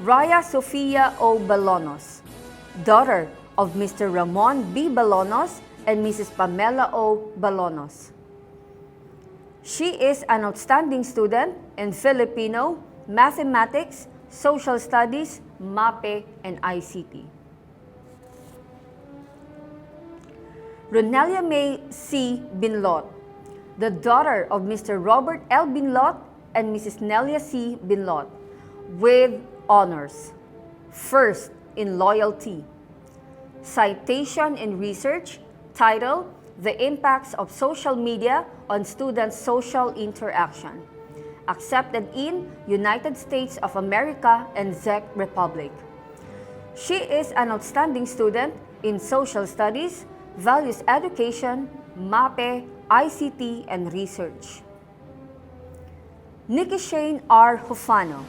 Raya Sofia O. Balonos, daughter of Mr. Ramon B. Balonos and Mrs. Pamela O. Balonos. She is an outstanding student in Filipino, Mathematics, Social Studies, MAPE, and ICT. Ronelia May C. Binlot, the daughter of Mr. Robert L. Binlot and Mrs. Nelia C. Binlot, with honors. First, in loyalty. Citation in Research, title, The Impacts of Social Media on Students' Social Interaction, accepted in United States of America and Czech Republic. She is an outstanding student in Social Studies, Values Education, MAPE, ICT, and Research. Nikki Shane R. Hufano,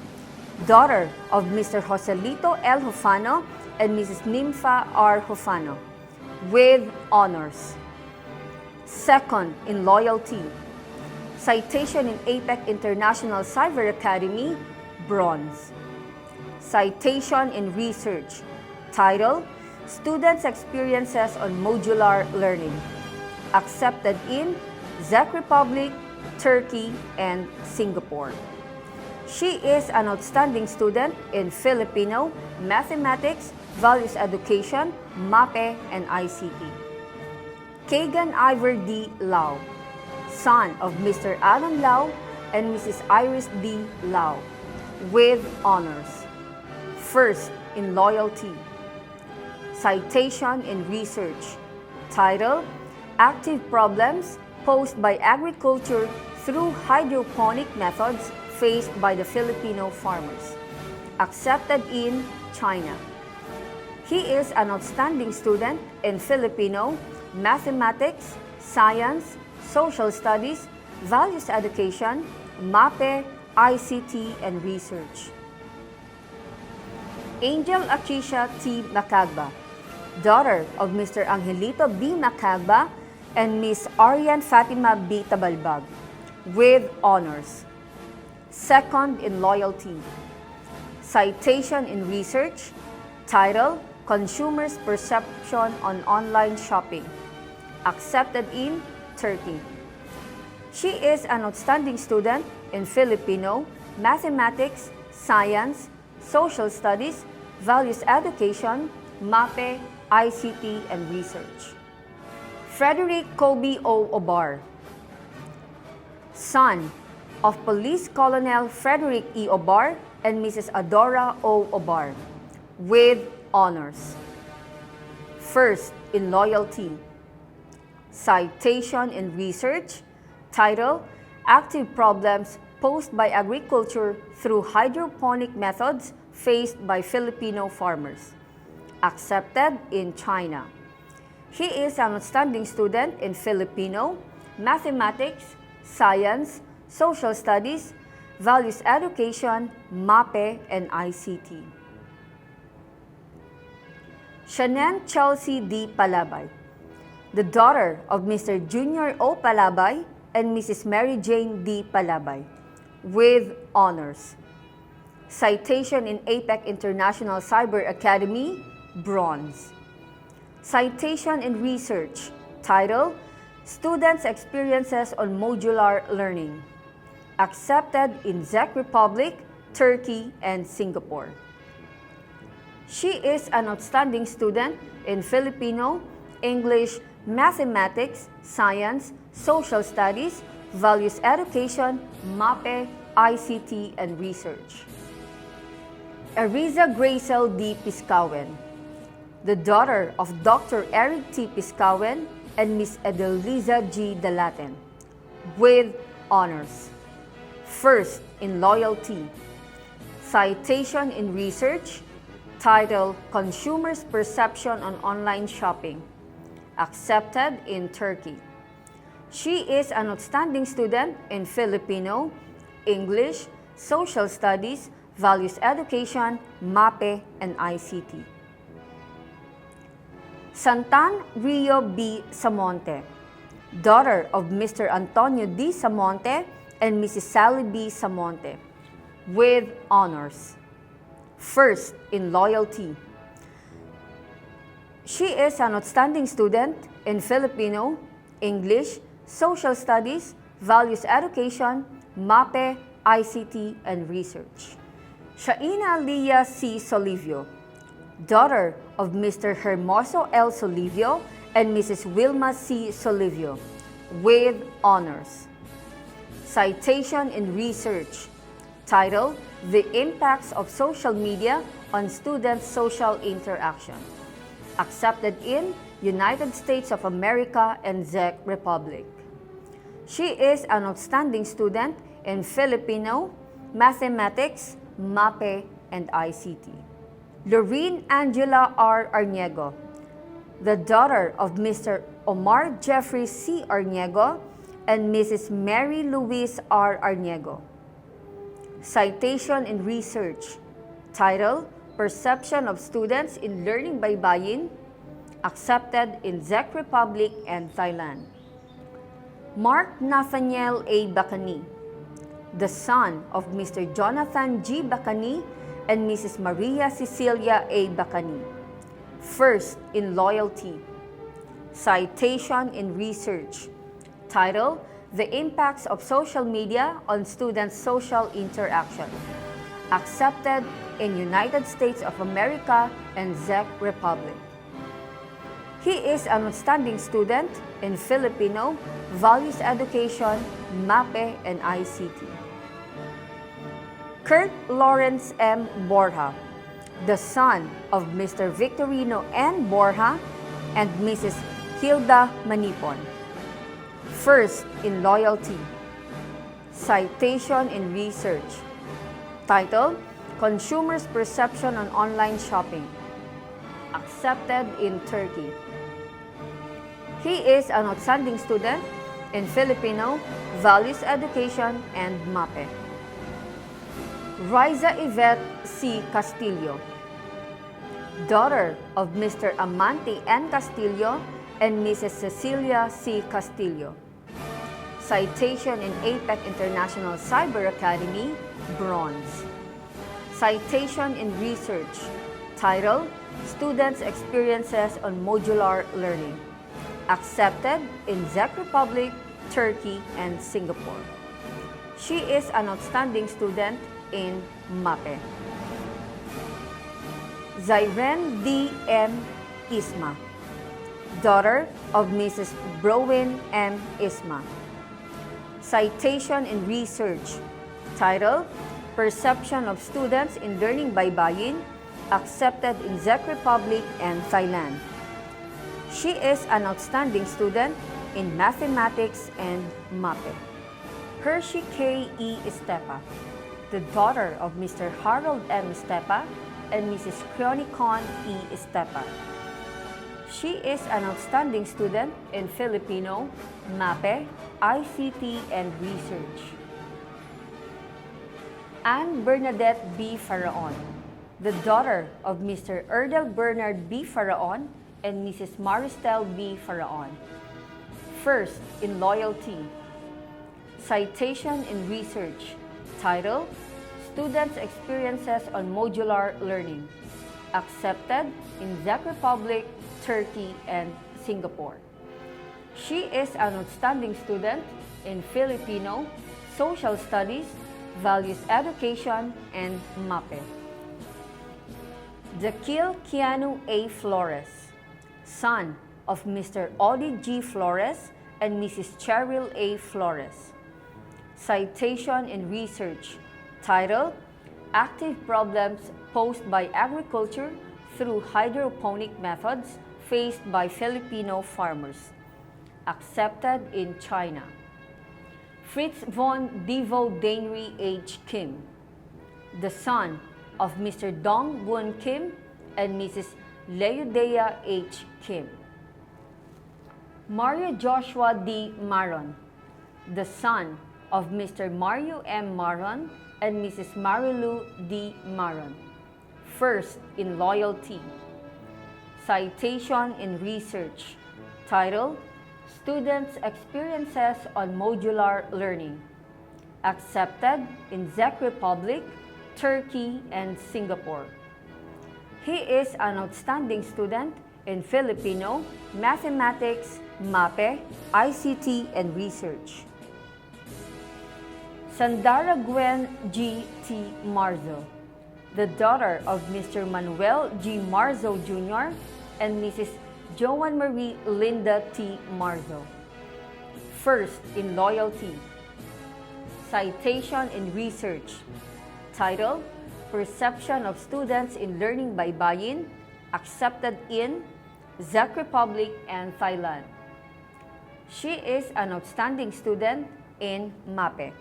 daughter of Mr. Joselito L. Hufano and Mrs. Nympha R. Hufano, with honors. Second, in loyalty. Citation in APEC International Cyber Academy, Bronze. Citation in Research, title, Students' Experiences on Modular Learning, accepted in Czech Republic, Turkey, and Singapore. She is an outstanding student in Filipino, Mathematics, Values Education, MAPE, and ICT. Kagan Ivor D. Lau, son of Mr. Adam Lau and Mrs. Iris D. Lau, with honors. First, in loyalty. Citation in Research, title, Active Problems Posed by Agriculture Through Hydroponic Methods Faced by the Filipino Farmers, accepted in China. He is an outstanding student in Filipino, Mathematics, Science, Social Studies, Values Education, MAPE, ICT, and Research. Angel Atricia T. Macagba, daughter of Mr. Angelito B. Macagba and Miss Arian Fatima B. Tabalbag, with honors. Second, in loyalty. Citation in Research, title, Consumers' Perception on Online Shopping, accepted in Turkey. She is an outstanding student in Filipino, Mathematics, Science, Social Studies, Values Education, MAPE, ICT, and Research. Frederick Kobe O. Obar, son of Police Colonel Frederick E. Obar and Mrs. Adora O. Obar, with honors. First, in loyalty. Citation in Research, title, Active Problems Posed by Agriculture Through Hydroponic Methods Faced by Filipino Farmers, accepted in China. He is an outstanding student in Filipino, Mathematics, Science, Social Studies, Values Education, MAPE, and ICT. Shanen Chelsea D. Palabay, the daughter of Mr. Junior O. Palabay and Mrs. Mary Jane D. Palabay, with honors. Citation in APEC International Cyber Academy, bronze. Citation in research, title, Students' Experiences on Modular Learning, accepted in Czech Republic, Turkey, and Singapore. She is an outstanding student in Filipino, English, mathematics, science, social studies, values education, MAPE, ICT, and research. Ariza Gracel D. Piscawen, the daughter of Dr. Eric T. Piscawen and Miss Edelisa G. Dalaten, with honors. First in loyalty. Citation in research, title, Consumers' Perception on Online Shopping, accepted in Turkey. She is an outstanding student in Filipino, English, social studies, values education, MAPE, and ICT. Santan Rio B. Samonte, daughter of Mr. Antonio D. Samonte and Mrs. Sally B. Samonte, with honors. First in loyalty. She is an outstanding student in Filipino, English, social studies, values education, MAPE, ICT, and research. Shaina Leah C. Solivio, daughter of Mr. Hermoso L. Solivio and Mrs. Wilma C. Solivio, with honors. Citation in research, title, The Impacts of Social Media on Students' Social Interaction, accepted in United States of America and Czech Republic. She is an outstanding student in Filipino, mathematics, MAPE, and ICT. Lorene Angela R. Arniego, the daughter of Mr. Omar Jeffrey C. Arniego and Mrs. Mary Louise R. Arniego. Citation in research, title, Perception of Students in Learning Baybayin, accepted in Czech Republic and Thailand. Mark Nathaniel A. Bacani, the son of Mr. Jonathan G. Bacani and Mrs. Maria Cecilia A. Bacani. First in loyalty. Citation in research, title, The Impacts of Social Media on Students' Social Interaction, accepted in United States of America and Czech Republic. He is an outstanding student in Filipino, values education, MAPE, and ICT. Kurt Lawrence M. Borja, the son of Mr. Victorino N. Borja and Mrs. Hilda Manipon. First in loyalty. Citation in research, title, Consumers' Perception on Online Shopping, accepted in Turkey. He is an outstanding student in Filipino, values education, and MAPE. Riza Yvette C. Castillo, daughter of Mr. Amante N. Castillo and Mrs. Cecilia C. Castillo. Citation in APEC International Cyber Academy, bronze. Citation in research, title, Students' Experiences on Modular Learning, accepted in Czech Republic, Turkey, and Singapore. She is an outstanding student in MAPE. Zyren D. M. Isma, daughter of Mrs. Browin M. Isma. Citation in research, title, Perception of Students in Learning Baybayin, accepted in Czech Republic and Thailand. She is an outstanding student in mathematics and MAPE. Hershey K. E. Estepa, the daughter of Mr. Harold M. Estepa and Mrs. Crionicon E. Estepa. She is an outstanding student in Filipino, MAPE, ICT, and research. Anne Bernadette B. Faraon, the daughter of Mr. Erdel Bernard B. Faraon and Mrs. Maristel B. Faraon. First, in loyalty. Citation in research. Title, Students' Experiences on Modular Learning. Accepted in Czech Republic, Turkey, and Singapore. She is an outstanding student in Filipino, Social Studies, Values Education, and MAPE. Jaquil Keanu A. Flores, son of Mr. Audie G. Flores and Mrs. Cheryl A. Flores. Citation in research. Title, Active Problems Posed by Agriculture through Hydroponic Methods Faced by Filipino Farmers. Accepted in China. Fritz von Devo Dainry H. Kim, the son of Mr. Dong Gun Kim and Mrs. Leodea H. Kim. Mario Joshua D. Maron, the son of Mr. Mario M. Maron and Mrs. Marilu D. Maron. First in loyalty. Citation in research. Title, Students' Experiences on Modular Learning. Accepted in Czech Republic, Turkey, and Singapore. He is an outstanding student in Filipino, Mathematics, MAPE, ICT, and Research. Sandara Gwen G. T. Marzo, the daughter of Mr. Manuel G. Marzo Jr. and Mrs. Joan Marie Linda T. Marzo. First in loyalty. Citation in research. Title, Perception of Students in Learning by Bayin, accepted in Czech Republic and Thailand. She is an outstanding student in MAPE.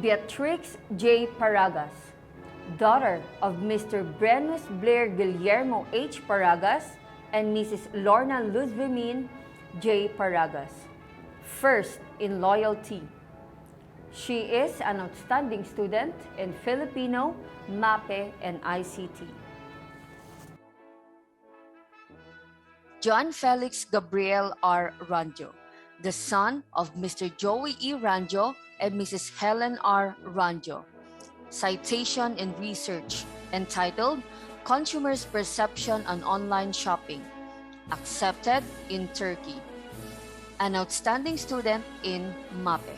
Beatrix J. Paragas, daughter of Mr. Brenus Blair Guillermo H. Paragas and Mrs. Lorna Luzvimin J. Paragas. First in loyalty. She is an outstanding student in Filipino, MAPE, and ICT. John Felix Gabriel R. Ranjo, the son of Mr. Joey E. Ranjo and Mrs. Helen R. Ranjo. Citation in research entitled Consumers' Perception on Online Shopping. Accepted in Turkey. An outstanding student in MAPE.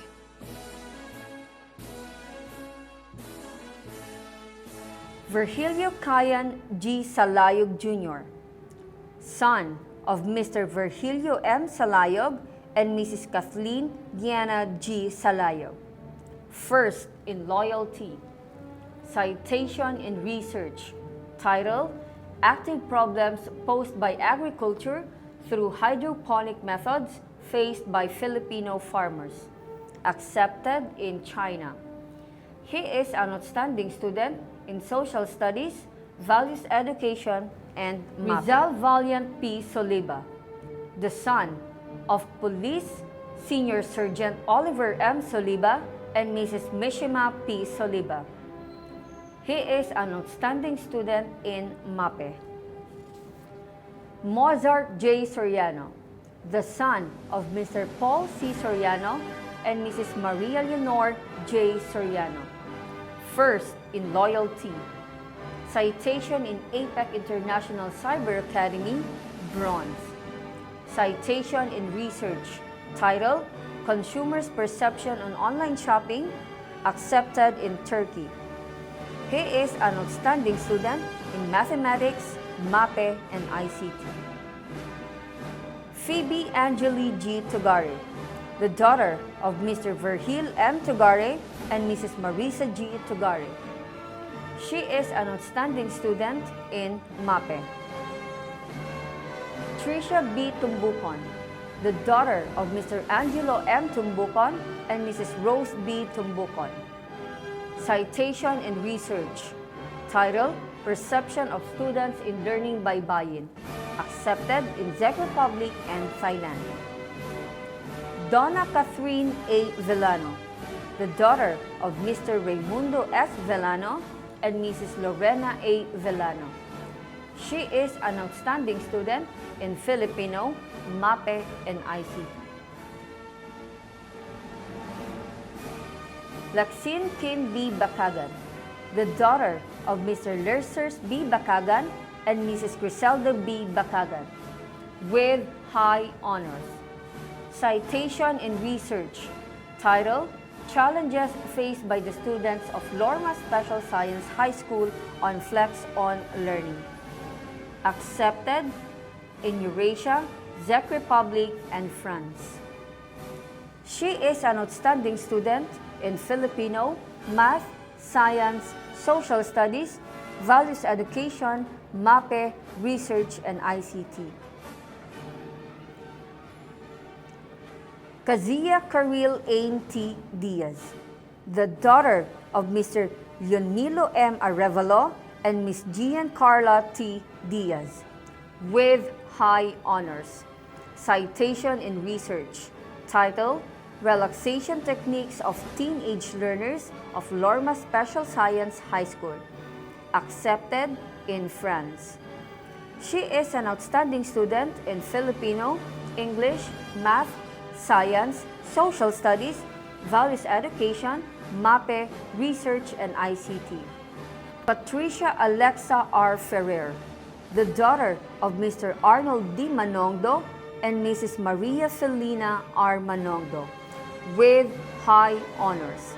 Virgilio Cayan G. Salayog Jr., son of Mr. Virgilio M. Salayog and Mrs. Kathleen Diana G. Salayog. First in loyalty. Citation in research. Title, Active Problems Posed by Agriculture through Hydroponic Methods Faced by Filipino Farmers. Accepted in China. He is an outstanding student in Social Studies, Values Education, and MAPE. Rizal Valiant P. Soliba, the son of Police Senior Sergeant Oliver M. Soliba and Mrs. Mishima P. Soliba. He is an outstanding student in MAPE. Mozart J. Soriano, the son of Mr. Paul C. Soriano and Mrs. Maria Leonor J. Soriano. First in loyalty. Citation in APEC International Cyber Academy, bronze. Citation in research. Title, Consumers' Perception on Online Shopping, accepted in Turkey. He is an outstanding student in Mathematics, MAPE, and ICT. Phoebe Angeli G. Tugare, the daughter of Mr. Virgil M. Tugare and Mrs. Marisa G. Tugare. She is an outstanding student in MAPE. Tricia B. Tumbucon, the daughter of Mr. Angelo M. Tumbucon and Mrs. Rose B. Tumbucon. Citation in research. Title, Perception of Students in Learning by Bayin, accepted in Czech Republic and Thailand. Donna Catherine A. Villano, the daughter of Mr. Raimundo S. Villano and Mrs. Lorena A. Villano. She is an outstanding student in Filipino, MAPE, and ICT. Laxin Kim B. Bakagan, the daughter of Mr. Lercers B. Bakagan and Mrs. Griselda B. Bakagan, with high honors. Citation in research. Title: Challenges faced by the students of Lorma Special Science High School on Flex-On Learning. Accepted in Eurasia, Czech Republic, and France. She is an outstanding student in Filipino, Math, Science, Social Studies, Values Education, MAPE, Research, and ICT. Kazia Karil Ain T. Diaz, the daughter of Mr. Leonilo M. Arevalo and Miss Gian Carla T. Diaz, with high honors. Citation in research. Title: Relaxation Techniques of Teenage Learners of Lorma Special Science High School. Accepted in France. She is an outstanding student in Filipino, English, Math, Science, Social Studies, Values Education, MAPE, Research, and ICT. Patricia Alexa R. Ferrer, the daughter of Mr. Arnold D. Manongdo and Mrs. Maria Felina R. Manongdo, with high honors.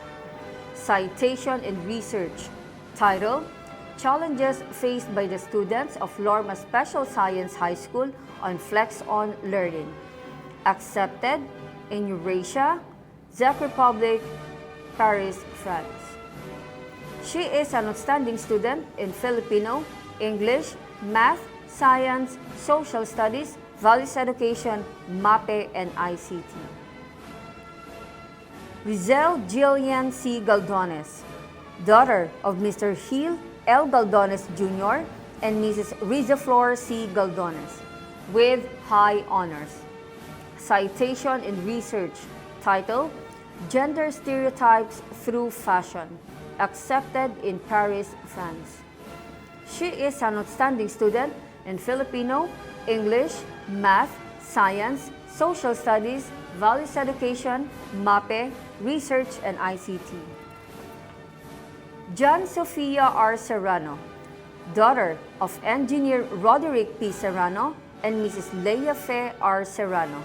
Citation in research. Title: Challenges faced by the students of Lorma Special Science High School on Flex-On Learning. Accepted in Eurasia, Czech Republic, Paris, France. She is an outstanding student in Filipino, English, Math, Science, Social Studies, Values Education, MAPE, and ICT. Rizel Jillian C. Galdones, daughter of Mr. Gil L. Galdones Jr. and Mrs. Rizaflor C. Galdones, with high honors. Citation in research. Title: Gender Stereotypes Through Fashion. Accepted in Paris, France. She is an outstanding student in Filipino, English, Math, Science, Social Studies, Values Education, MAPE, Research, and ICT. John Sofia R. Serrano, daughter of Engineer Roderick P. Serrano and Mrs. Leia Fe R. Serrano,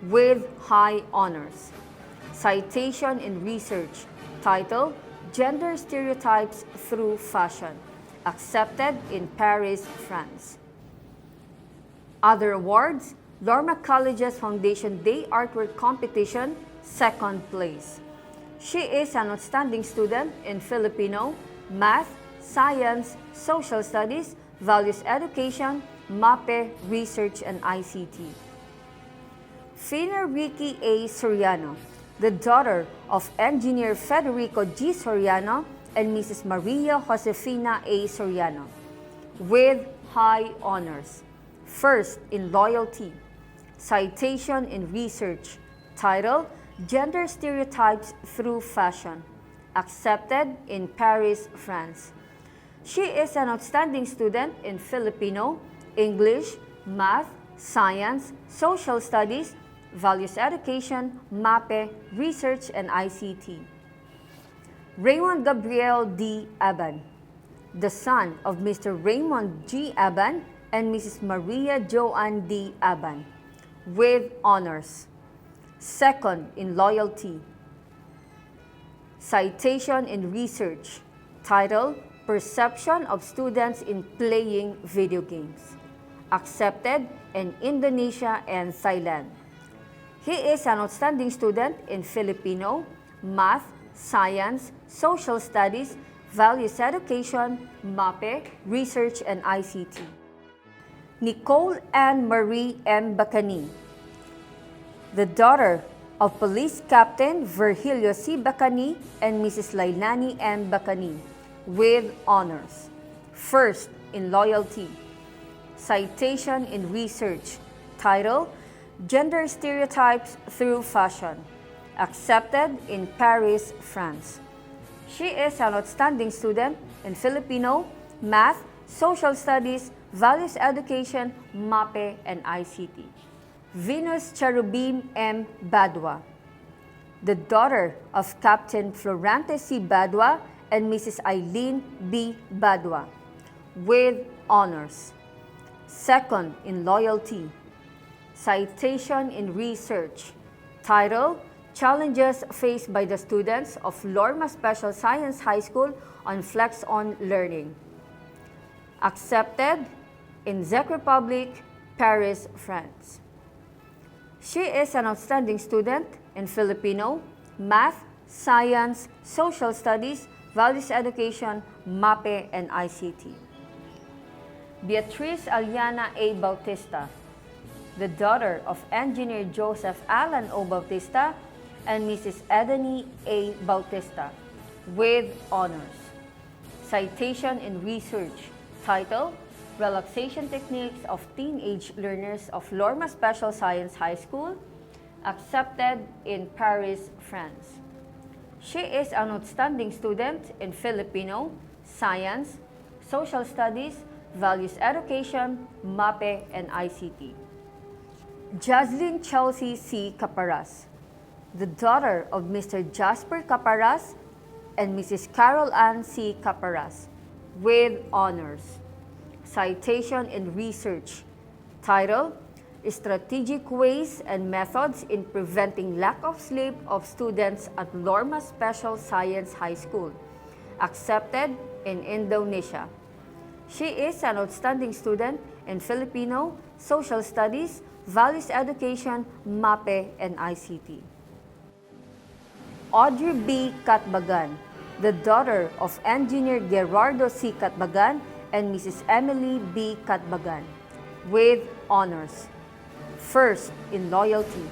with high honors. Citation in research. Title: Gender Stereotypes Through Fashion. Accepted in Paris, France. Other awards: Lorma College's Foundation Day Artwork Competition, 2nd place. She is an outstanding student in Filipino, Math, Science, Social Studies, Values Education, MAPE, Research, and ICT. Fina Ricky A. Soriano, the daughter of Engineer Federico G. Soriano and Mrs. Maria Josefina A. Soriano, with high honors. First in loyalty. Citation in research. Title: Gender Stereotypes Through Fashion. Accepted in Paris, France. She is an outstanding student in Filipino, English, Math, Science, Social Studies, Values Education, MAPE, Research, and ICT. Raymond Gabriel D. Aban, the son of Mr. Raymond G. Aban and Mrs. Maria Joanne D. Aban, with honors. Second in loyalty. Citation in research. Title: Perception of Students in Playing Video Games. Accepted in Indonesia and Thailand. He is an outstanding student in Filipino, Math, Science, Social Studies, Values Education, MAPE, Research, and ICT. Nicole Ann Marie M. Bacani, the daughter of Police Captain Virgilio C. Bacani and Mrs. Lailani M. Bacani, with honors. First in loyalty. Citation in research. Title: Gender Stereotypes Through Fashion. Accepted in Paris, France. She is an outstanding student in Filipino, Math, Social Studies, Values Education, MAPE, and ICT. Venus Cherubim M. Badwa, the daughter of Captain Florante C. Badwa and Mrs. Eileen B. Badwa, with honors. Second in loyalty. Citation in research. Title, Challenges Faced by the Students of Lorma Special Science High School on Flex-On Learning. Accepted in Czech Republic, Paris, France. She is an outstanding student in Filipino, Math, Science, Social Studies, Values Education, MAPE, and ICT. Beatriz Aliana A. Bautista, the daughter of Engineer Joseph Alan O. Bautista and Mrs. Edany A. Bautista, with honors. Citation in research. Title, Relaxation Techniques of Teenage Learners of Lorma Special Science High School, accepted in Paris, France. She is an outstanding student in Filipino, Science, Social Studies, Values Education, MAPE, and ICT. Jaslyn Chelsea C. Caparas, the daughter of Mr. Jasper Caparas and Mrs. Carol Ann C. Caparas, with honors. Citation in research. Title, Strategic Ways and Methods in Preventing Lack of Sleep of Students at Lorma Special Science High School, accepted in Indonesia. She is an outstanding student in Filipino, Social Studies, Values Education, MAPE, and ICT. Audrey B. Catbagan, the daughter of Engineer Gerardo C. Catbagan and Mrs. Emily B. Catbagan, with honors. First in loyalty.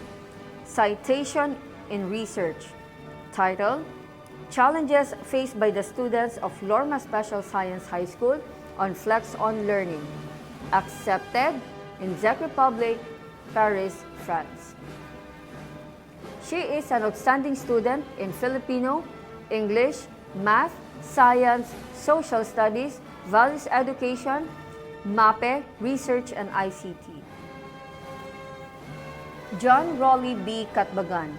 Citation in research. Title, Challenges Faced by the Students of Lorma Special Science High School on Flex-On Learning, accepted in Czech Republic, Paris, France. She is an outstanding student in Filipino, English, Math, Science, Social Studies, Values Education, MAPE, Research, and ICT. John Rolly B. Catbagan,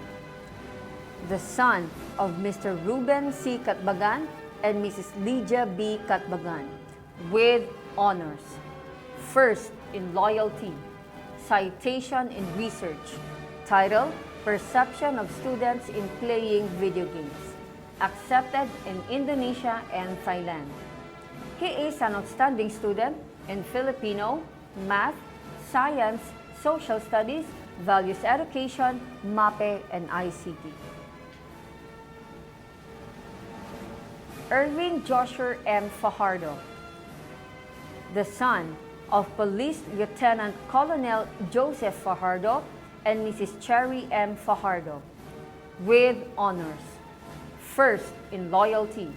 the son of Mr. Ruben C. Catbagan and Mrs. Lydia B. Catbagan, with honors. First in loyalty. Citation in research. Title, Perception of Students in Playing Video Games, accepted in Indonesia and Thailand. He is an outstanding student in Filipino, Math, Science, Social Studies, Values Education, MAPE, and ICT. Erwin Joshua M. Fajardo, the son of Police Lieutenant Colonel Joseph Fajardo and Mrs. Cherry M. Fajardo, with honors. First in loyalty.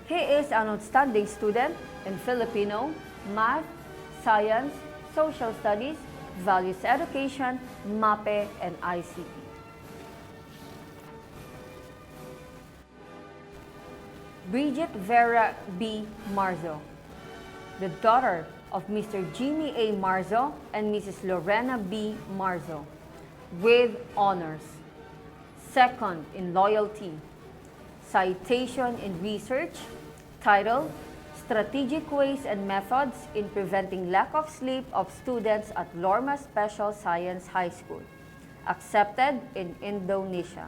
He is an outstanding student in Filipino, Math, Science, Social Studies, Values Education, MAPE, and ICT. Bridget Vera B. Marzo, the daughter of Mr. Jimmy A. Marzo and Mrs. Lorena B. Marzo, with honors. Second in loyalty. Citation in research. Title, Strategic Ways and Methods in Preventing Lack of Sleep of Students at Lorma Special Science High School, accepted in Indonesia.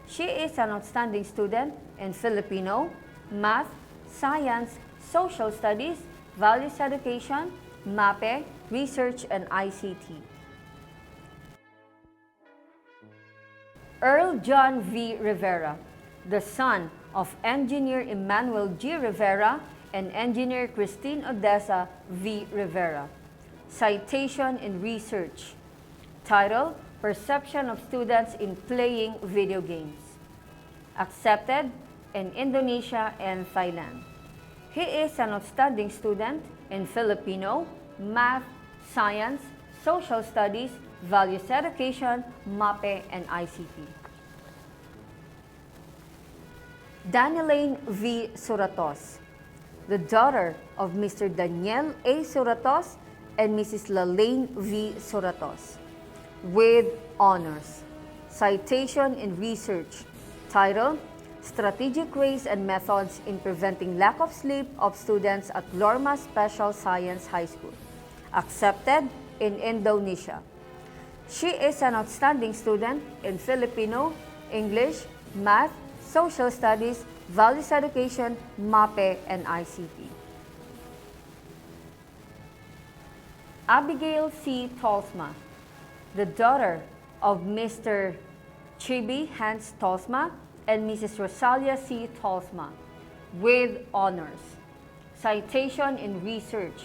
She is an outstanding student in Filipino, Math, Science, Social Studies, Values Education, MAPE, Research, and ICT. Earl John V. Rivera, the son of Engineer Emmanuel G. Rivera and Engineer Christine Odessa V. Rivera. Citation in research. Title, Perception of Students in Playing Video Games, accepted in Indonesia and Thailand. He is an outstanding student in Filipino, Math, Science, Social Studies, Values Education, MAPE, and ICT. Danielaine V. Suratos, the daughter of Mr. Daniel A. Suratos and Mrs. Lalaine V. Suratos, with honors. Citation in research, title, Strategic Ways and Methods in Preventing Lack of Sleep of Students at Lorma Special Science High School, accepted in Indonesia. She is an outstanding student in Filipino, English, Math, Social Studies, Values Education, MAPE, and ICT. Abigail C. Tolsma, the daughter of Mr. Chibi Hans Tolsma and Mrs. Rosalia C. Tolsma, with honors. Citation in research,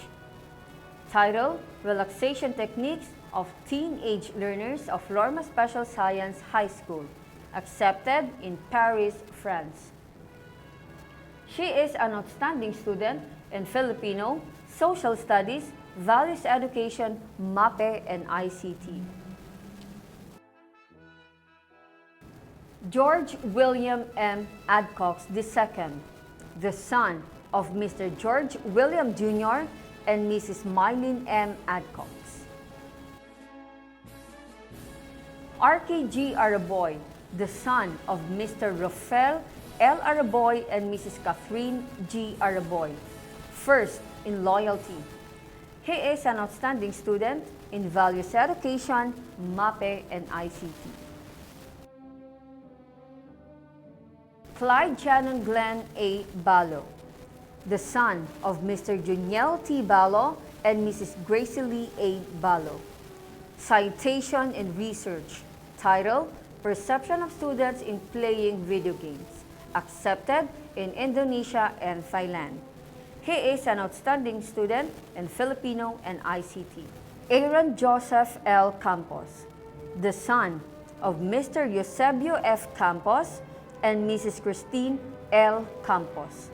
title, Relaxation Techniques of Teenage Learners of Lorma Special Science High School, accepted in Paris, France. She is an outstanding student in Filipino, Social Studies, Values Education, MAPE, and ICT. George William M. Adcox II, the son of Mr. George William Jr. and Mrs. Mylene M. Adcox. R.K.G. Araboy, the son of Mr. Rafael L. Araboy and Mrs. Catherine G. Araboy, first in loyalty. He is an outstanding student in Values Education, MAPE, and ICT. Clyde Shannon Glenn A. Balo, the son of Mr. Juniel T. Balo and Mrs. Gracie Lee A. Balo. Citation in research, title, Perception of Students in Playing Video Games, accepted in Indonesia and Thailand. He is an outstanding student in Filipino and ICT. Aaron Joseph L. Campos, the son of Mr. Eusebio F. Campos and Mrs. Christine L. Campos.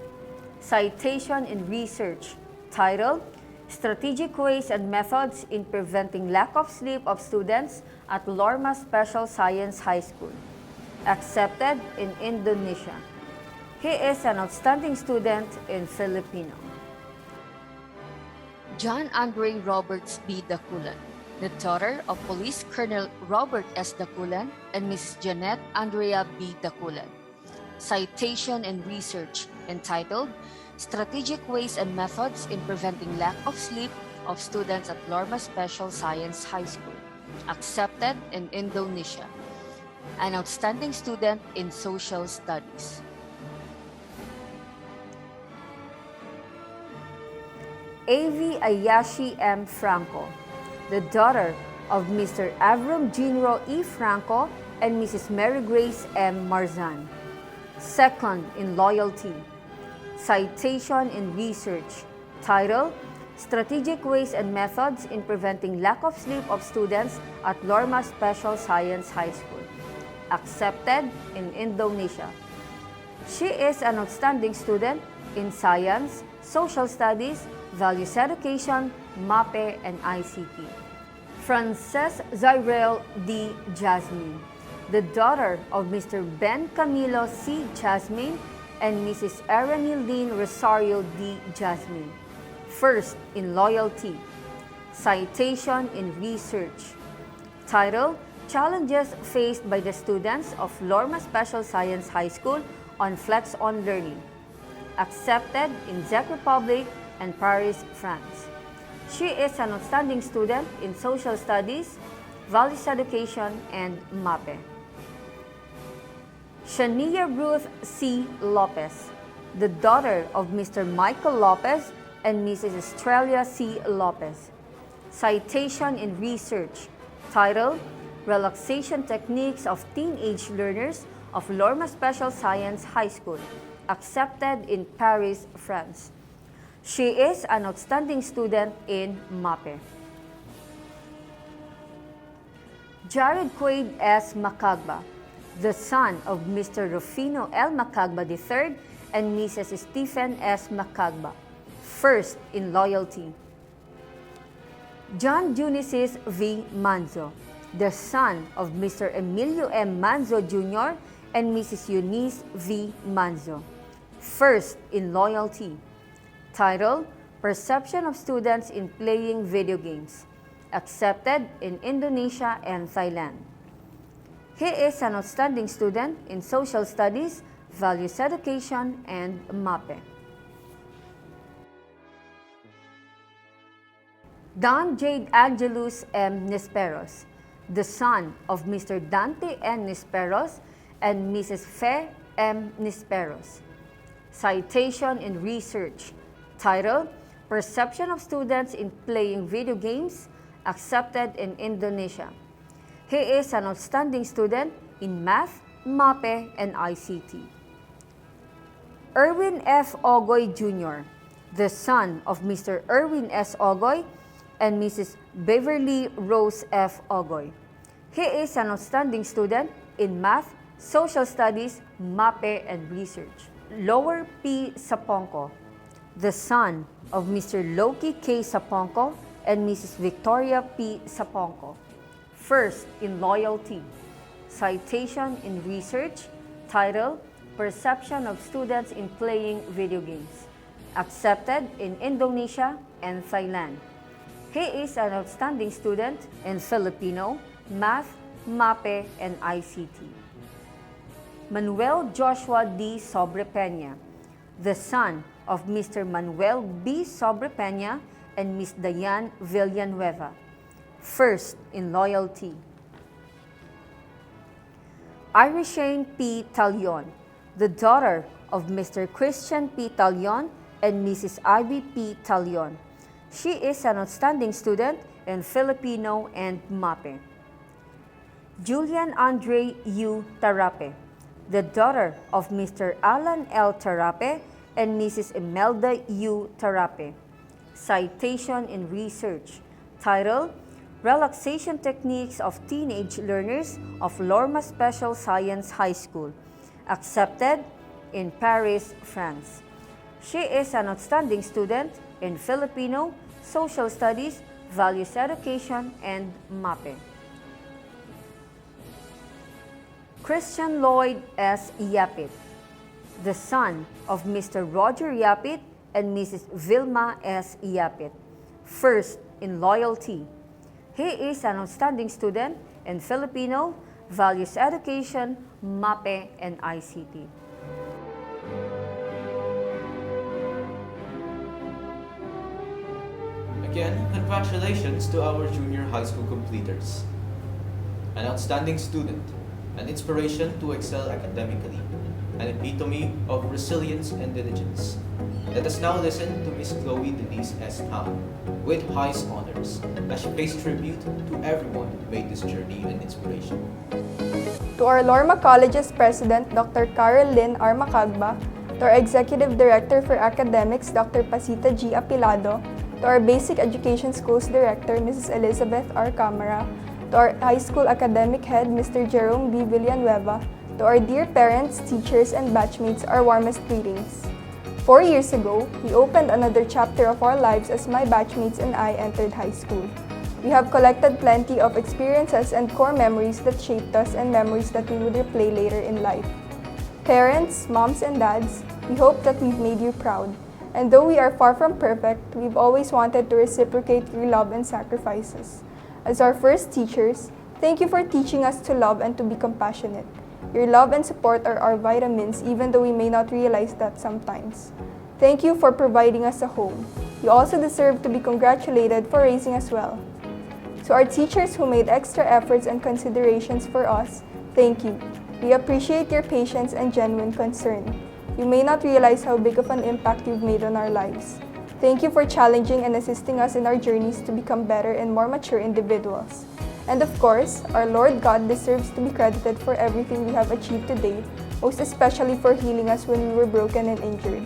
Citation in research, title, Strategic Ways and Methods in Preventing Lack of Sleep of Students at Lorma Special Science High School, accepted in Indonesia. He is an outstanding student in Filipino. John Andre Roberts B. Daculan, the daughter of Police Colonel Robert S. Daculan and Mrs. Jeanette Andrea B. Daculan. Citation in research entitled Strategic Ways and Methods in Preventing Lack of Sleep of Students at Lorma Special Science High School, accepted in Indonesia. An outstanding student in Social Studies. A.V. Ayashi M. Franco, the daughter of Mr. Avram Jinro E. Franco and Mrs. Mary Grace M. Marzan, second in loyalty. Citation in research, title, Strategic Ways and Methods in Preventing Lack of Sleep of Students at Lorma Special Science High School, accepted in Indonesia. She is an outstanding student in Science, Social Studies, Values Education, MAPE, and ICT. Frances Zyrel D. Jasmine, the daughter of Mr. Ben Camilo C. Jasmine and Mrs. Eranildine Rosario D. Jasmine, first in loyalty. Citation in research, title, Challenges Faced by the Students of Lorma Special Science High School on Flex-On Learning, accepted in Czech Republic and Paris, France. She is an outstanding student in Social Studies, Values Education, and MAPE. Shania Ruth C. Lopez, the daughter of Mr. Michael Lopez and Mrs. Estrella C. Lopez. Citation in research, title, Relaxation Techniques of Teenage Learners of Lorma Special Science High School, accepted in Paris, France. She is an outstanding student in MAPE. Jared Quaid S. Macagba, the son of Mr. Rufino L. Macagba III and Mrs. Stephen S. Macagba, first in loyalty. John Dionisys V. Manzo, the son of Mr. Emilio M. Manzo Jr. and Mrs. Eunice V. Manzo. First in loyalty. Title, Perception of Students in Playing Video Games. Accepted in Indonesia and Thailand. He is an outstanding student in Social Studies, Values Education, and MAPE. Don Jade Angelus M. Nisperos, the son of Mr. Dante N. Nisperos and Mrs. Fe M. Nisperos. Citation in research. Title, Perception of Students in Playing Video Games, accepted in Indonesia. He is an outstanding student in Math, MAPE, and ICT. Erwin F. Ogoy Jr., the son of Mr. Erwin S. Ogoy and Mrs. Beverly Rose F. Ogoy. He is an outstanding student in Math, Social Studies, MAPE, and Research. Lower P. Saponco, the son of Mr. Loki K. Saponco and Mrs. Victoria P. Saponco. First in loyalty. Citation in research. Title, Perception of Students in Playing Video Games. Accepted in Indonesia and Thailand. He is an outstanding student in Filipino, Math, MAPE, and ICT. Manuel Joshua D. Sobrepeña, the son of Mr. Manuel B. Sobrepeña and Miss Diane Villanueva. First in loyalty. Irishane P. Talion, the daughter of Mr. Christian P. Talion and Mrs. Ivy P. Talion. She is an outstanding student in Filipino and MAPE. Julian Andre U. Tarape, the daughter of Mr. Alan L. Tarape and Mrs. Imelda U. Tarape. Citation in research. Title, Relaxation Techniques of Teenage Learners of Lorma Special Science High School. Accepted in Paris, France. She is an outstanding student in Filipino, Social Studies, Values Education, and MAPE. Christian Lloyd S. Yapit, the son of Mr. Roger Yapit and Mrs. Vilma S. Yapit. First in loyalty. He is an outstanding student in Filipino, Values Education, MAPE, and ICT. Again, congratulations to our junior high school completers. An outstanding student, an inspiration to excel academically, an epitome of resilience and diligence. Let us now listen to Miss Chloe Denise S. Tan with highest honors as she pays tribute to everyone who made this journey an inspiration. To our Lorma College's President, Dr. Carol Lynn R. Macagba, to our Executive Director for Academics, Dr. Pasita G. Apilado, to our Basic Education Schools Director, Mrs. Elizabeth R. Camara, to our High School Academic Head, Mr. Jerome B. Villanueva, to our dear parents, teachers, and batchmates, our warmest greetings. 4 years ago, we opened another chapter of our lives as my batchmates and I entered high school. We have collected plenty of experiences and core memories that shaped us and memories that we would replay later in life. Parents, moms, and dads, we hope that we've made you proud. And though we are far from perfect, we've always wanted to reciprocate your love and sacrifices. As our first teachers, thank you for teaching us to love and to be compassionate. Your love and support are our vitamins, even though we may not realize that sometimes. Thank you for providing us a home. You also deserve to be congratulated for raising us well. To our teachers who made extra efforts and considerations for us, thank you. We appreciate your patience and genuine concern. You may not realize how big of an impact you've made on our lives. Thank you for challenging and assisting us in our journeys to become better and more mature individuals. And of course, our Lord God deserves to be credited for everything we have achieved today, most especially for healing us when we were broken and injured.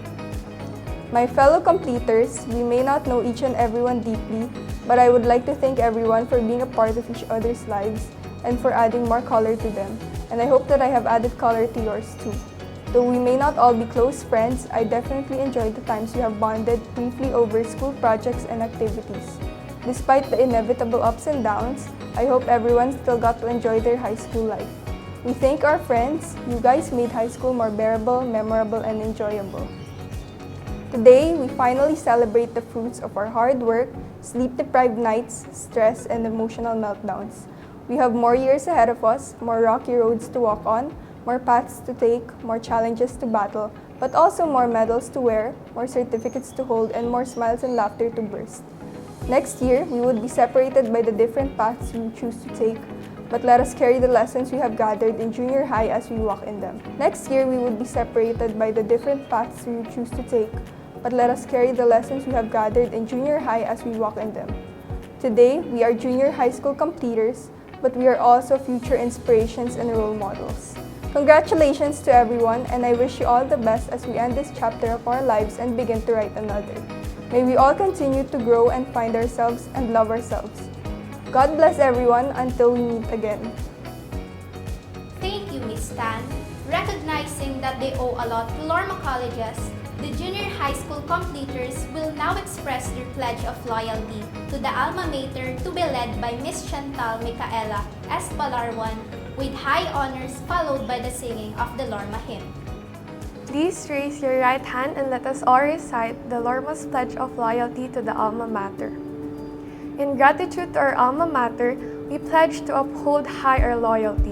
My fellow completers, we may not know each and everyone deeply, but I would like to thank everyone for being a part of each other's lives and for adding more color to them. And I hope that I have added color to yours too. Though we may not all be close friends, I definitely enjoyed the times we have bonded briefly over school projects and activities. Despite the inevitable ups and downs, I hope everyone still got to enjoy their high school life. We thank our friends. You guys made high school more bearable, memorable, and enjoyable. Today, we finally celebrate the fruits of our hard work, sleep-deprived nights, stress, and emotional meltdowns. We have more years ahead of us, more rocky roads to walk on, more paths to take, more challenges to battle, but also more medals to wear, more certificates to hold, and more smiles and laughter to burst. Next year, we would be separated by the different paths we choose to take, but let us carry the lessons we have gathered in junior high as we walk in them. Next year, we would be separated by the different paths we choose to take, but let us carry the lessons we have gathered in junior high as we walk in them. Today, we are junior high school completers, but we are also future inspirations and role models. Congratulations to everyone, and I wish you all the best as we end this chapter of our lives and begin to write another. May we all continue to grow and find ourselves and love ourselves. God bless everyone until we meet again. Thank you, Ms. Tan. Recognizing that they owe a lot to Lorma Colleges, the junior high school completers will now express their pledge of loyalty to the alma mater to be led by Ms. Chantal Micaela Espalarwan with high honors followed by the singing of the Lorma hymn. Please raise your right hand and let us all recite the Lorma's Pledge of Loyalty to the Alma Mater. In gratitude to our alma mater, we pledge to uphold high our loyalty.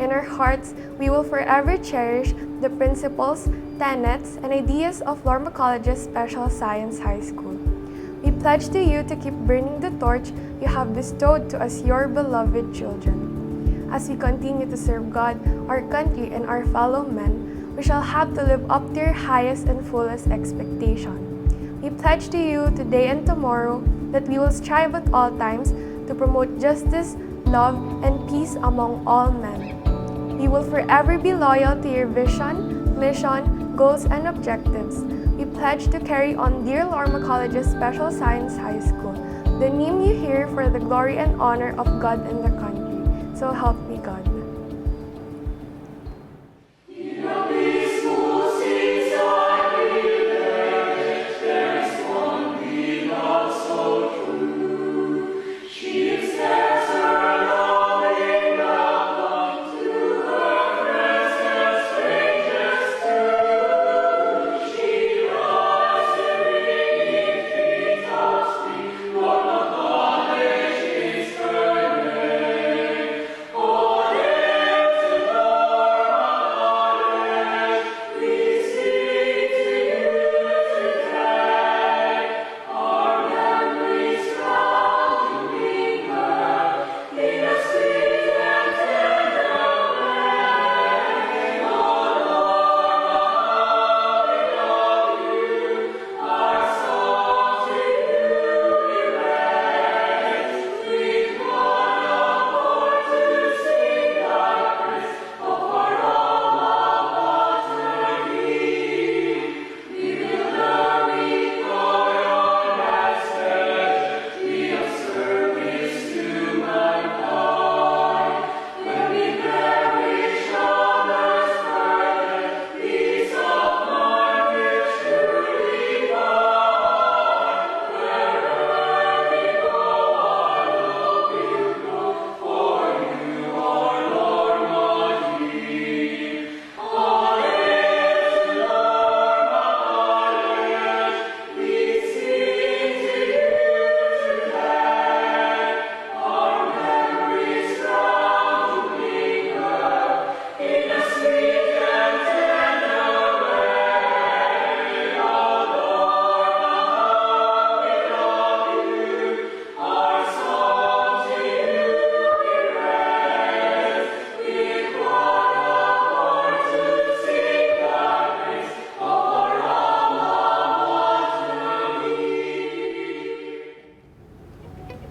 In our hearts, we will forever cherish the principles, tenets, and ideas of Lorma College's Special Science High School. We pledge to you to keep burning the torch you have bestowed to us, your beloved children. As we continue to serve God, our country, and our fellow men, we shall have to live up to your highest and fullest expectation. We pledge to you today and tomorrow that we will strive at all times to promote justice, love, and peace among all men. We will forever be loyal to your vision, mission, goals, and objectives. We pledge to carry on dear Lorma College's Special Science High School, the name you hear for the glory and honor of God and the country. So help me God.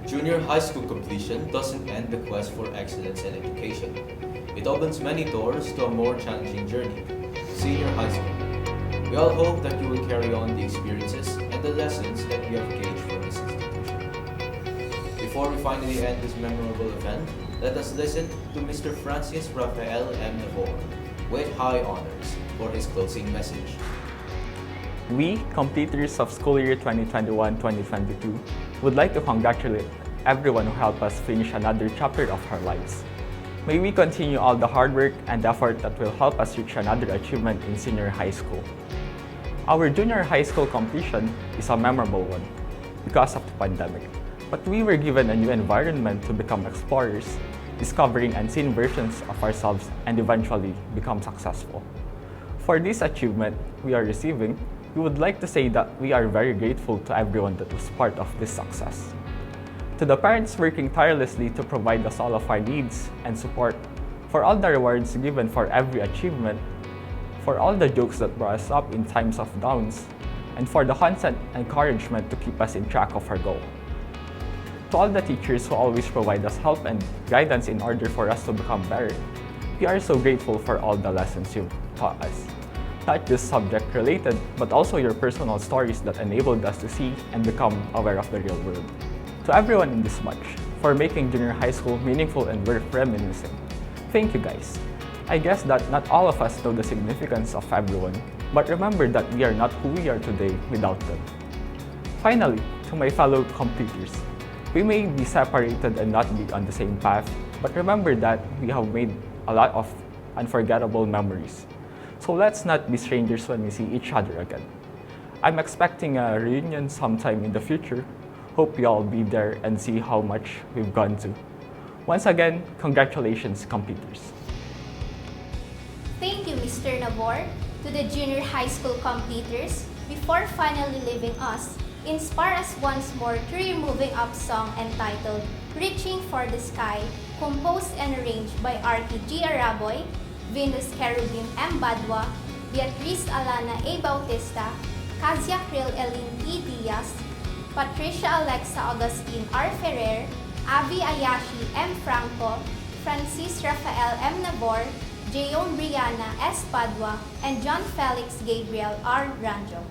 Junior high school completion doesn't end the quest for excellence in education. It opens many doors to a more challenging journey, senior high school. We all hope that you will carry on the experiences and the lessons that we have gained from this institution. Before we finally end this memorable event, let us listen to Mr. Francis Rafael M. Navor with high honors for his closing message. We, completers of school year 2021-2022, would like to congratulate everyone who helped us finish another chapter of our lives. May we continue all the hard work and effort that will help us reach another achievement in senior high school. Our junior high school completion is a memorable one because of the pandemic, but we were given a new environment to become explorers, discovering unseen versions of ourselves and eventually become successful. For this achievement we are receiving, we would like to say that we are very grateful to everyone that was part of this success. To the parents working tirelessly to provide us all of our needs and support, for all the rewards given for every achievement, for all the jokes that brought us up in times of downs, and for the constant encouragement to keep us in track of our goal. To all the teachers who always provide us help and guidance in order for us to become better, we are so grateful for all the lessons you've taught us. Not just subject related, but also your personal stories that enabled us to see and become aware of the real world. To everyone in this batch, for making junior high school meaningful and worth reminiscing. Thank you guys. I guess that not all of us know the significance of everyone, but remember that we are not who we are today without them. Finally, to my fellow completers, we may be separated and not be on the same path, but remember that we have made a lot of unforgettable memories. So let's not be strangers when we see each other again. I'm expecting a reunion sometime in the future. Hope you all be there and see how much we've gone to. Once again, congratulations, completers. Thank you, Mr. Nabor. To the junior high school completers, before finally leaving us, inspire us once more through your moving up song entitled Reaching for the Sky, composed and arranged by Arky G. Araboy, Venus Kerubim M. Badwa, Beatriz Alana A. Bautista, Kazia Krill Elin T. Diaz, Patricia Alexa Augustine R. Ferrer, Avi Ayashi M. Franco, Francis Rafael M. Nabor, Jeon Brianna S. Padua, and John Felix Gabriel R. Ranjo.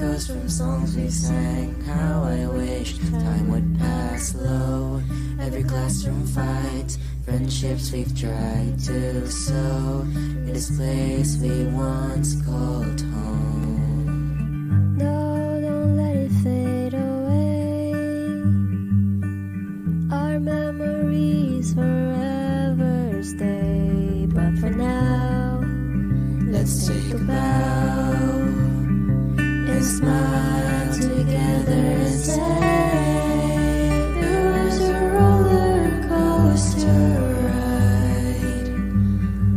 echoes from songs we sang. How I wish time would pass slow. Every classroom fight, friendships we've tried to sow in this place we once called home. No, don't let it fade away. Our memories forever stay. But for now, let's take a bow and smile together and say it was a roller coaster ride.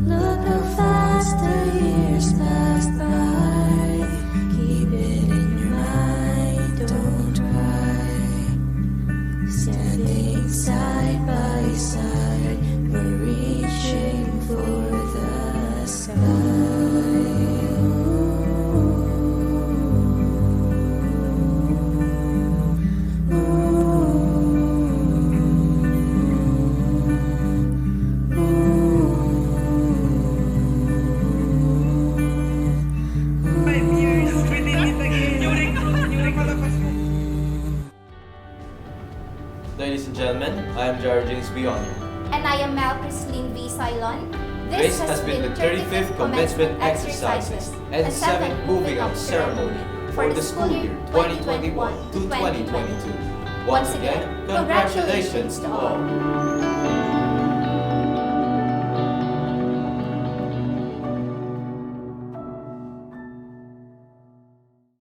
Look how fast the years passed by. Keep it in your mind, don't cry. Standing side by side, we're reaching for the sky. Ladies and gentlemen, I am Jared James Beyond. And I am Mel Christine V. Cylon. This has been the 35th Commencement Exercises and 7th Moving Up Ceremony for the school year 2021 to 2022. Once again, congratulations to all!